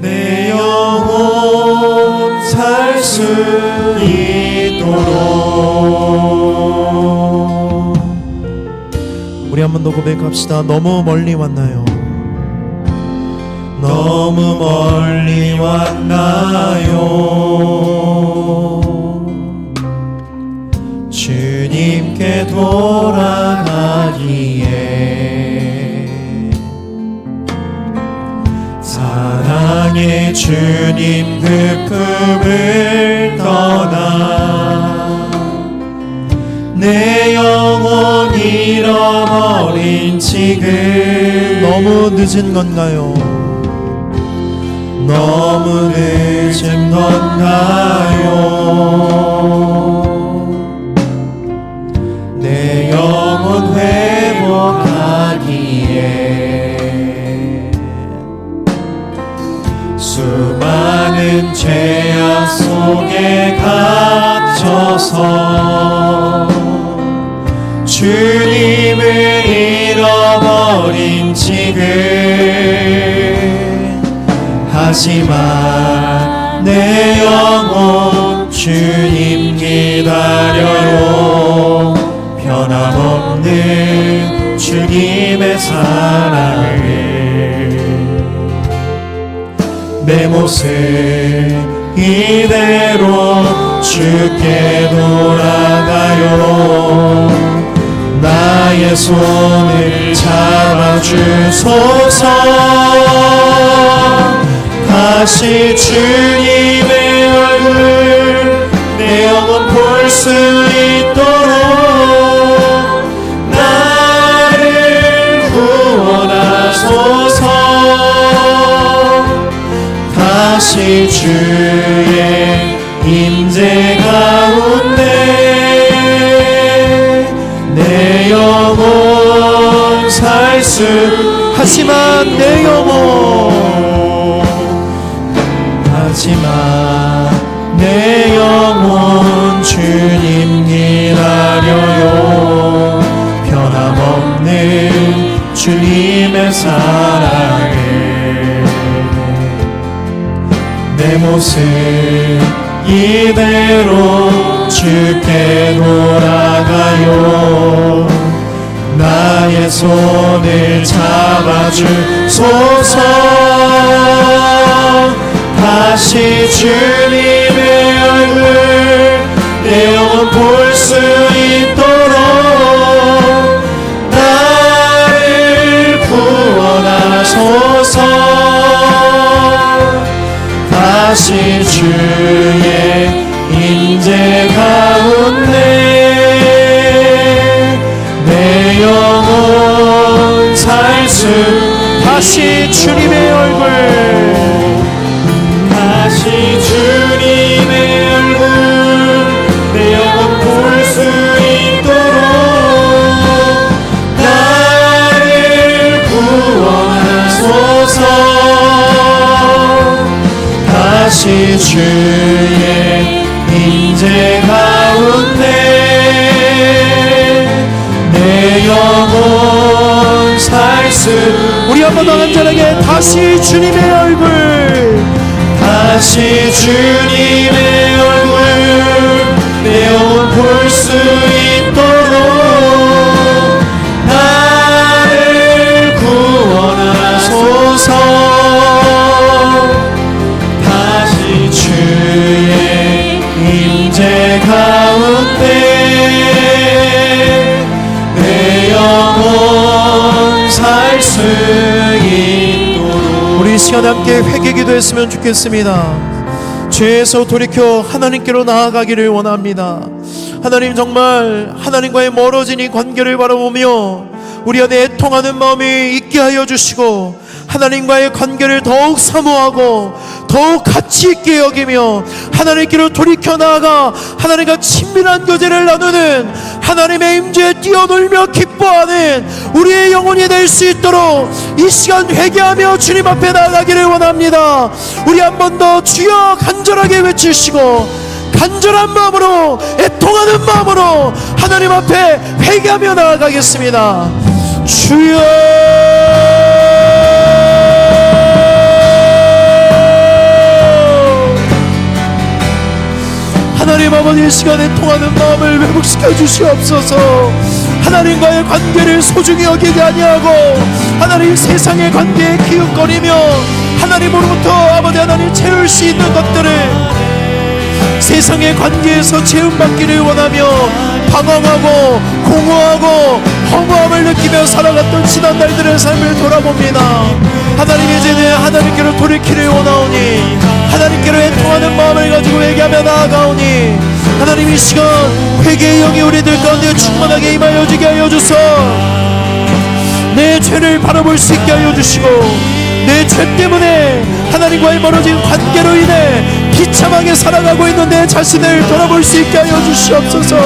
내 영혼 살 수 있도록. 우리 한 번 더 고백합시다. 너무 멀리 왔나요? 너무 멀리 왔나요? 주님께 돌아가기에 사랑의 주님 그 품을 떠나 내 영혼 잃어버린 지금 너무 늦은 건가요? 너무 늦은 건가요? 내 영혼 회복하기에 수많은 죄악 속에 갇혀서 주님을 잃어버린 지금 하지만 내 영혼 주님 기다려요. 변함없는 주님의 사랑을 내 모습 이대로 주께 돌아가요. 나의 손을 잡아주소서. 다시 주님의 얼굴 내 영혼 볼 수 있도록 나를 구원하소서. 다시 주의 임재 가운데 내 영혼 살 수. 하지만 내 영혼, 하지만 내 영혼 주님 기다려요. 변함없는 주님의 사랑을 내 모습 이대로 주께 돌아가요. 나의 손을 잡아주소서. 다시 주님의 얼굴 내 영혼 볼 수 있도록 나를 구원하소서. 다시 주의 임재 가운데 내 영혼 살 수. 다시 주님의 얼굴, 다시 주님의 얼굴 내 영혼 볼 수 있도록 나를 구원하소서. 다시 주의 임재 가운데 내 영혼 살 수. 우리 한번 더 간절하게 다시 주님의 얼굴, 다시 주님의 얼굴 내 영혼 볼 수 있도록 나를 구원하소서. 다시 주의 임재 가운데 내 영혼 살 수 있도록. 우리 시간 함께 회개 기도했으면 좋겠습니다. 죄에서 돌이켜 하나님께로 나아가기를 원합니다. 하나님, 정말 하나님과의 멀어진 이 관계를 바라보며 우리 안에 애통하는 마음이 있게 하여 주시고, 하나님과의 관계를 더욱 사모하고 더욱 가치 있게 여기며 하나님께로 돌이켜 나아가 하나님과 친밀한 교제를 나누는, 하나님의 임재에 뛰어놀며 기뻐하는 우리의 영혼이 될 수 있도록 이 시간 회개하며 주님 앞에 나아가기를 원합니다. 우리 한 번 더 주여 간절하게 외치시고, 간절한 마음으로, 애통하는 마음으로 하나님 앞에 회개하며 나아가겠습니다. 주여, 하나님 아버지, 이 시간에 통하는 마음을 회복시켜 주시옵소서. 하나님과의 관계를 소중히 여기지 아니하고 하나님 세상의 관계에 기웃거리며 하나님으로부터 아버지 하나님 채울 수 있는 것들을 세상의 관계에서 채움받기를 원하며 방황하고 공허하고 허무함을 느끼며 살아갔던 지난 날들의 삶을 돌아봅니다. 하나님, 이제는 하나님께로 돌이키를 원하오니 하나님께로 애통하는 마음을 가지고 회개하며 나아가오니 하나님, 이 시간 회개의 영이 우리들 가운데 충만하게 임하여 지게 하여 주소. 내 죄를 바라볼 수 있게 하여 주시고, 내 죄 때문에 하나님과의 멀어진 관계로 인해 비참하게 살아가고 있는 내 자신을 돌아볼 수 있게 하여 주시옵소서.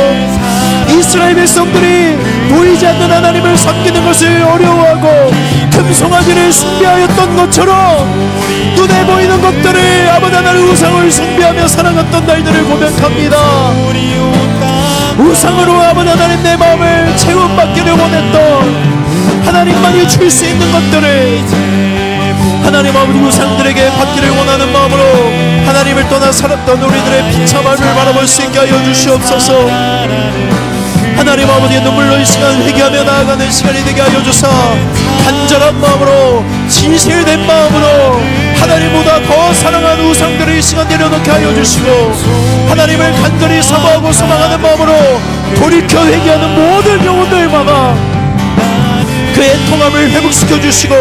이스라엘 백성들이 보이지 않는 하나님을 섬기는 것을 어려워하고 금송아지를 숭배하였던 것처럼 눈에 보이는 것들을 아버지 하나님 우상을 숭배하며 살아갔던 날들을 고백합니다. 우상으로 아버지 하나님 내 마음을 채움받기를 원했던, 하나님만이 줄 수 있는 것들을 하나님 아버지 우상들에게 받기를 원하는 마음으로 하나님을 떠나 살았던 우리들의 비참함을 바라볼 수 있게 하여 주시옵소서. 하나님 아버지의 눈물로 이 시간 회개하며 나아가는 시간이 되게 하여 주사, 간절한 마음으로 진실된 마음으로 하나님보다 더 사랑하는 우상들을 이 시간 내려놓게 하여 주시고, 하나님을 간절히 사모하고 소망하는 마음으로 돌이켜 회개하는 모든 영혼들마다 그 애통함을 회복시켜 주시고,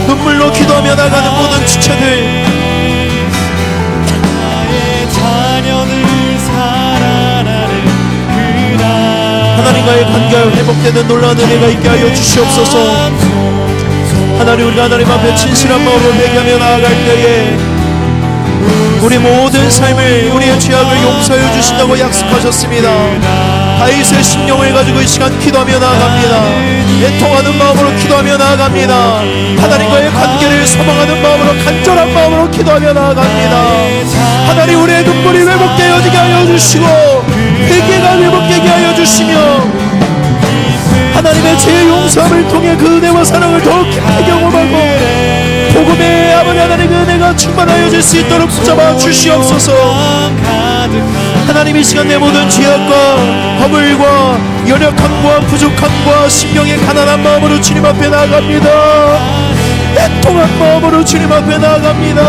눈물로 기도하며 나가는 모든 지체들, 하나님과의 관계가 회복되는 놀라운 은혜가 있게 하여 주시옵소서. 하나님, 우리가 하나님 앞에 진실한 마음으로 회개하며 나아갈 때에 우리 모든 삶을, 우리의 죄악을 용서해 주신다고 약속하셨습니다. 다윗의 심령을 가지고 이 시간 기도하며 나아갑니다. 애통하는 마음으로 기도하며 나아갑니다. 하나님과의 관계를 소망하는 마음으로, 간절한 마음으로 기도하며 나아갑니다. 하나님, 우리의 눈물이 회복되어지게 하여 주시고 회개가 회복되게 하여 주시며 하나님의 죄의 용서함을 통해 그 은혜와 사랑을 더욱 깊이 경험하고 복음의 아버지 하나님 그 은혜가 충만하여질 수 있도록 붙잡아 주시옵소서. 하나님, 이 시간 내 모든 죄악과 허물과 연약함과 부족함과 심령의 가난한 마음으로 주님 앞에 나아갑니다. 애통한 마음으로 주님 앞에 나아갑니다.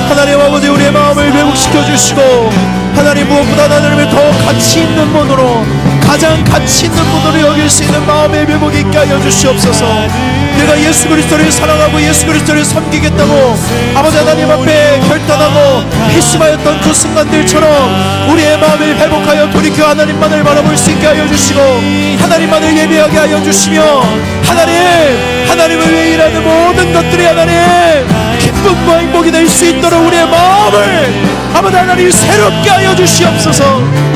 하나님 아버지, 우리의 마음을 회복시켜 주시고 하나님, 무엇보다 하나님을 더 가치 있는 분으로, 가장 가치 있는 분으로 여길 수 있는 마음의 회복이 있게 하여 주시옵소서. 내가 예수 그리스도를 사랑하고 예수 그리스도를 섬기겠다고 아버지 하나님 앞에 결단하고 회심하였던 그 순간들처럼 우리의 마음을 회복하여 돌이켜 하나님만을 바라볼 수 있게 하여 주시고 하나님만을 예배하게 하여 주시며 하나님을 위해 일하는 모든 것들이 하나님 기쁨과 행복이 될 수 있도록 우리의 마음을 아버지 하나님 새롭게 하여 주시옵소서.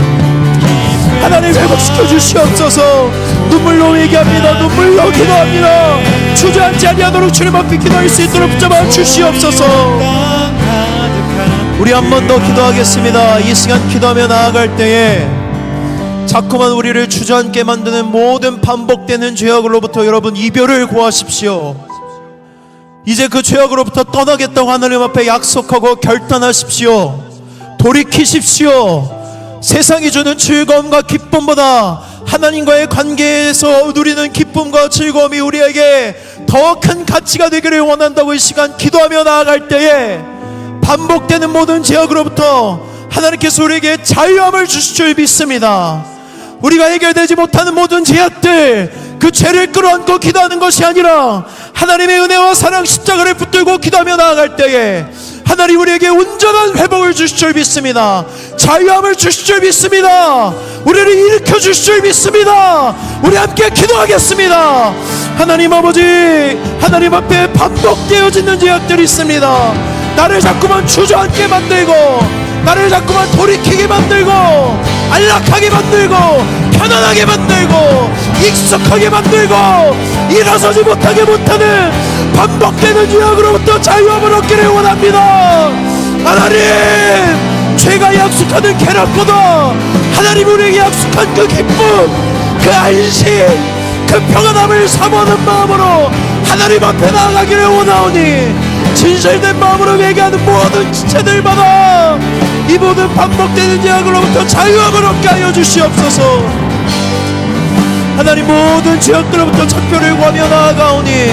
하나님, 회복시켜 주시옵소서. 눈물로 얘기합니다. 눈물로 기도합니다. 주저앉지 아니하도록 주님 앞에 기도할 수 있도록 붙잡아 주시옵소서. 우리 한 번 더 기도하겠습니다. 이 시간 기도하며 나아갈 때에 자꾸만 우리를 주저앉게 만드는 모든 반복되는 죄악으로부터 여러분 이별을 구하십시오. 이제 그 죄악으로부터 떠나겠다고 하나님 앞에 약속하고 결단하십시오. 돌이키십시오. 세상이 주는 즐거움과 기쁨보다 하나님과의 관계에서 누리는 기쁨과 즐거움이 우리에게 더 큰 가치가 되기를 원한다고 이 시간 기도하며 나아갈 때에 반복되는 모든 죄악으로부터 하나님께서 우리에게 자유함을 주실 줄 믿습니다. 우리가 해결되지 못하는 모든 죄악들, 그 죄를 끌어안고 기도하는 것이 아니라 하나님의 은혜와 사랑 십자가를 붙들고 기도하며 나아갈 때에 하나님 우리에게 온전한 회복을 주실 줄 믿습니다. 자유함을 주실 줄 믿습니다. 우리를 일으켜 주실 줄 믿습니다. 우리 함께 기도하겠습니다. 하나님 아버지, 하나님 앞에 반복되어지는 죄악들이 있습니다. 나를 자꾸만 주저앉게 만들고, 나를 자꾸만 돌이키게 만들고, 안락하게 만들고, 편안하게 만들고, 익숙하게 만들고, 일어서지 못하는 반복되는 죄악으로부터 자유함을 얻기를 원합니다. 하나님, 죄가 약속하는 쾌락보다 하나님 우리에게 약속한 그 기쁨, 그 안식, 그 평안함을 사모하는 마음으로 하나님 앞에 나아가기를 원하오니, 진실된 마음으로 회개하는 모든 지체들마다 이 모든 반복되는 죄악으로부터 자유함을 얻게 하여 주시옵소서. 하나님 모든 죄악들로부터 작별을 구하며 나아가오니,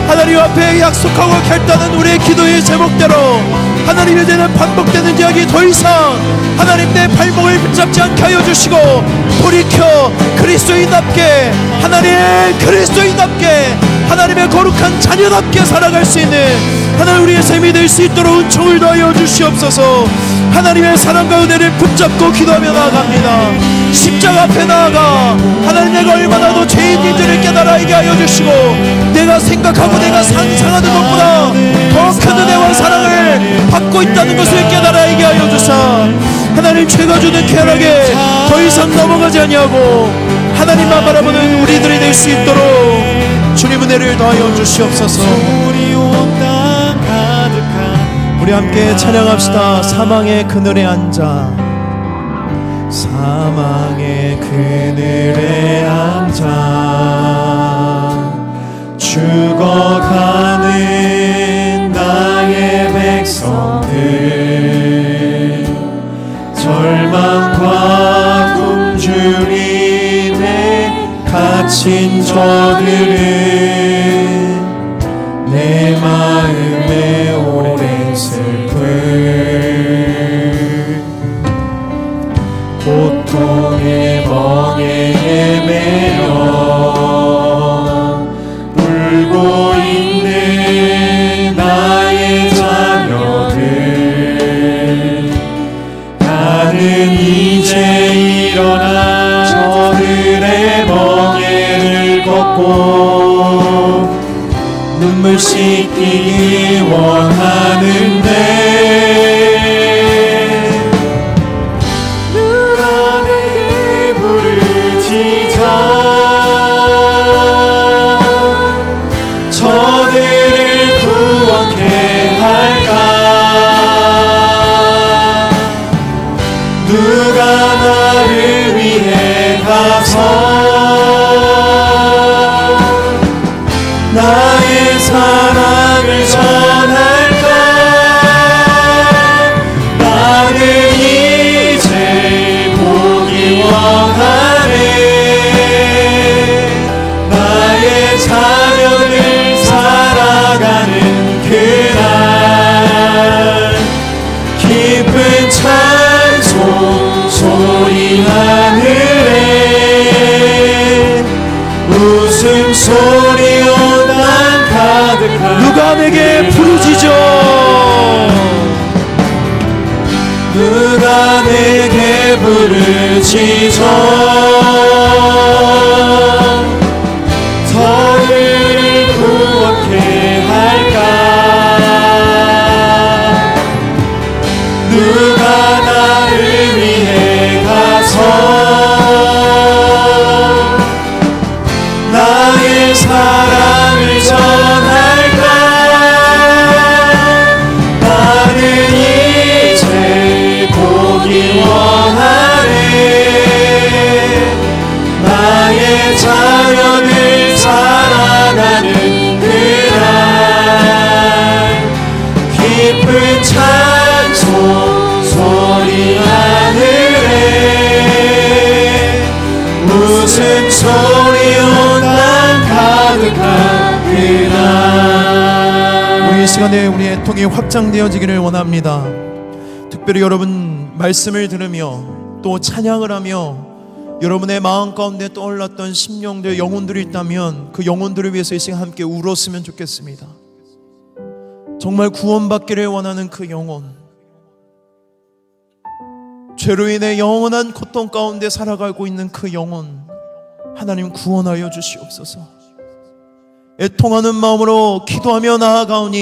하나님 앞에 약속하고 결단한 우리의 기도의 제목대로 하나님 이제는 반복되는 죄악이 더 이상 하나님 내 발목을 붙잡지 않게 하여 주시고, 돌이켜 그리스도인답게, 하나님 그리스도인답게, 하나님의 거룩한 자녀답게 살아갈 수 있는 하나님 우리의 삶이 될 수 있도록 은총을 더하여 주시옵소서. 하나님의 사랑과 은혜를 붙잡고 기도하며 나아갑니다. 십자가 앞에 나아가 하나님 내가 얼마나 더 죄인인지를 깨달아 알게 하여 주시고, 내가 생각하고 내가 상상하는 것보다 더 큰 은혜와 사랑을 받고 있다는 것을 깨달아 알게 하여 주사, 하나님 죄가 주는 쾌락에 더 이상 넘어가지 아니하고 하나님만 바라보는 우리들이 될 수 있도록 주님 은혜를 더하여 주시옵소서. 우리 함께 찬양합시다. 사망의 그늘에 앉아, 사망의 그늘에 앉아 죽어가는 나의 백성들, 절망과 굶주림에 갇힌 저들은 내 마음에 오랜 슬픔, 고통의 멍에에 매여 울고 있는 나의 자녀들, 나는 이제 일어나 저들의 멍에를 걷고 눈물 씻기기 원하는데, 누가 내게 부르짖어 저들을 구원케 할까? 누가 나를 위해 가서 나의 사랑을 전할까? 나는 이제 보기 원하네. 나의 자녀를 살아가는 그날, 깊은 찬송 소리 하늘에 웃음소리로 난 가득한, 누가 내게 부르짖어, 누가 내게 부르짖어 저들을 구원케 할까? 누가 나를 위해 가서 나의 사랑을 전할까? 나는 이제 보기 원하네. 나의 자녀를 사랑하는 그날, 깊은 찬송 소리 하늘에 웃음소리로 난 가득한 그날. 우리 이 시간에 우리의 통이 확장되어지기를 원합니다. 특별히 여러분 말씀을 들으며 또 찬양을 하며 여러분의 마음 가운데 떠올랐던 심령들, 영혼들이 있다면 그 영혼들을 위해서 이 시간 함께 울었으면 좋겠습니다. 정말 구원받기를 원하는 그 영혼, 죄로 인해 영원한 고통 가운데 살아가고 있는 그 영혼, 하나님 구원하여 주시옵소서. 애통하는 마음으로 기도하며 나아가오니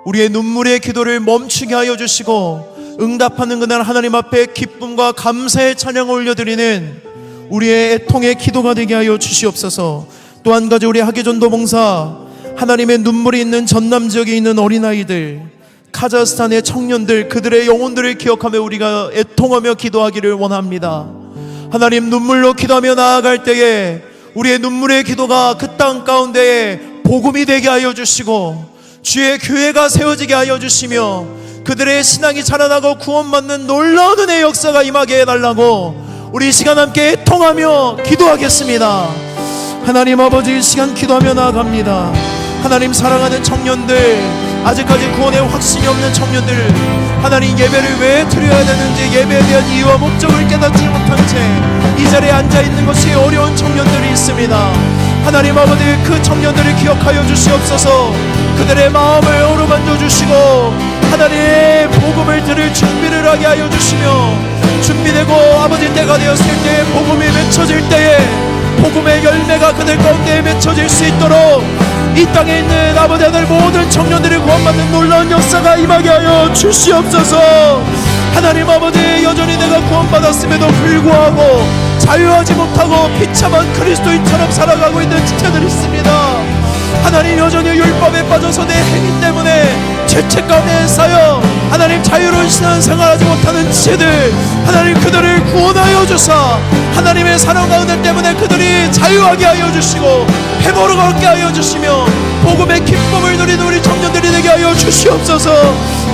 우리의 눈물의 기도를 멈추게 하여 주시고 응답하는 그날 하나님 앞에 기쁨과 감사의 찬양을 올려드리는 우리의 애통의 기도가 되게 하여 주시옵소서. 또 한 가지, 우리 하기전도 봉사 하나님의 눈물이 있는 전남 지역에 있는 어린아이들, 카자흐스탄의 청년들, 그들의 영혼들을 기억하며 우리가 애통하며 기도하기를 원합니다. 하나님, 눈물로 기도하며 나아갈 때에 우리의 눈물의 기도가 그 땅 가운데에 복음이 되게 하여 주시고 주의 교회가 세워지게 하여 주시며 그들의 신앙이 자라나고 구원받는 놀라운 은혜의 역사가 임하게 해달라고 우리 이 시간 함께 애통하며 기도하겠습니다. 하나님 아버지, 이 시간 기도하며 나아갑니다. 하나님, 사랑하는 청년들, 아직까지 구원에 확신이 없는 청년들, 하나님 예배를 왜 드려야 되는지 예배에 대한 이유와 목적을 깨닫지 못한 채 이 자리에 앉아있는 것이 어려운 청년들이 있습니다. 하나님 아버지, 그 청년들을 기억하여 주시옵소서. 그들의 마음을 어루만져 주시고 하나님의 복음을 들을 준비를 하게 하여 주시며 준비되고 아버지 때가 되었을 때 복음이 맺혀질 때에 복음의 열매가 그들 가운데 맺혀질 수 있도록 이 땅에 있는 아버지 아들 모든 청년들이 구원받는 놀라운 역사가 임하게 하여 주시옵소서. 하나님 아버지, 여전히 내가 구원받았음에도 불구하고 자유하지 못하고 비참한 그리스도인처럼 살아가고 있는 지체들이 있습니다. 하나님, 여전히 율법에 빠져서 내 행위 때문에 죄책감에 쌓여 하나님 자유로운 신앙생활하지 못하는 지체들, 하나님 그들을 구원하여 주사 하나님의 사랑 가운데 때문에 그들이 자유하게 하여 주시고 회복을 얻게 하여 주시며 복음의 기쁨을 누리는 우리 청년들이 되게 하여 주시옵소서.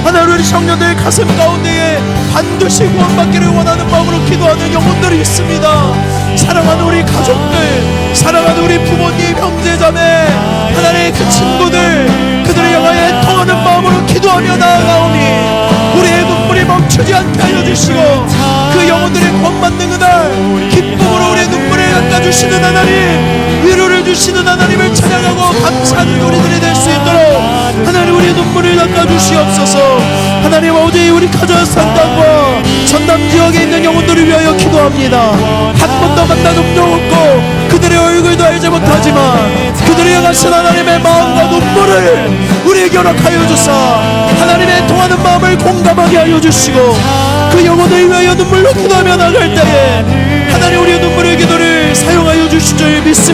하나님, 우리 청년들 가슴 가운데에 반드시 구원받기를 원하는 마음으로 기도하는 영혼들이 있습니다. 사랑하는 우리 가족들, 사랑하는 우리 부모님, 형제자매, 하나님의 그 친구들, 그들을 향하여 애통하는 마음으로 기도하며 나아가오니 우리의 눈물이 멈추지 않게 하여 주시고 그 영혼들이 구원받는 그날 기쁨으로 우리의 눈물을 닦아주시는 하나님, 위로를 주시는 하나님을 찬양하고 감사하는 우리들이 될 수 있도록 하나님, 우리의 눈물을 닦아주시옵소서. 하나님 아버지, 우리 카자흐스탄 땅과 전남 지역에 있는 영혼들을 위하여 기도합니다. 한 번도 만난 적도 없고 그들의 얼굴도 알지 못하지만 그들이 향하신 하나님의 마음과 눈물을 우리에게 허락하여 주사 하나님의 통하는 마음을 공감하게 하여 주시고 그 영혼을 위하여 눈물로 기도하며 나갈 때에 하나님, 우리의 눈물의 기도를 사용하여 주실 줄 믿습니다.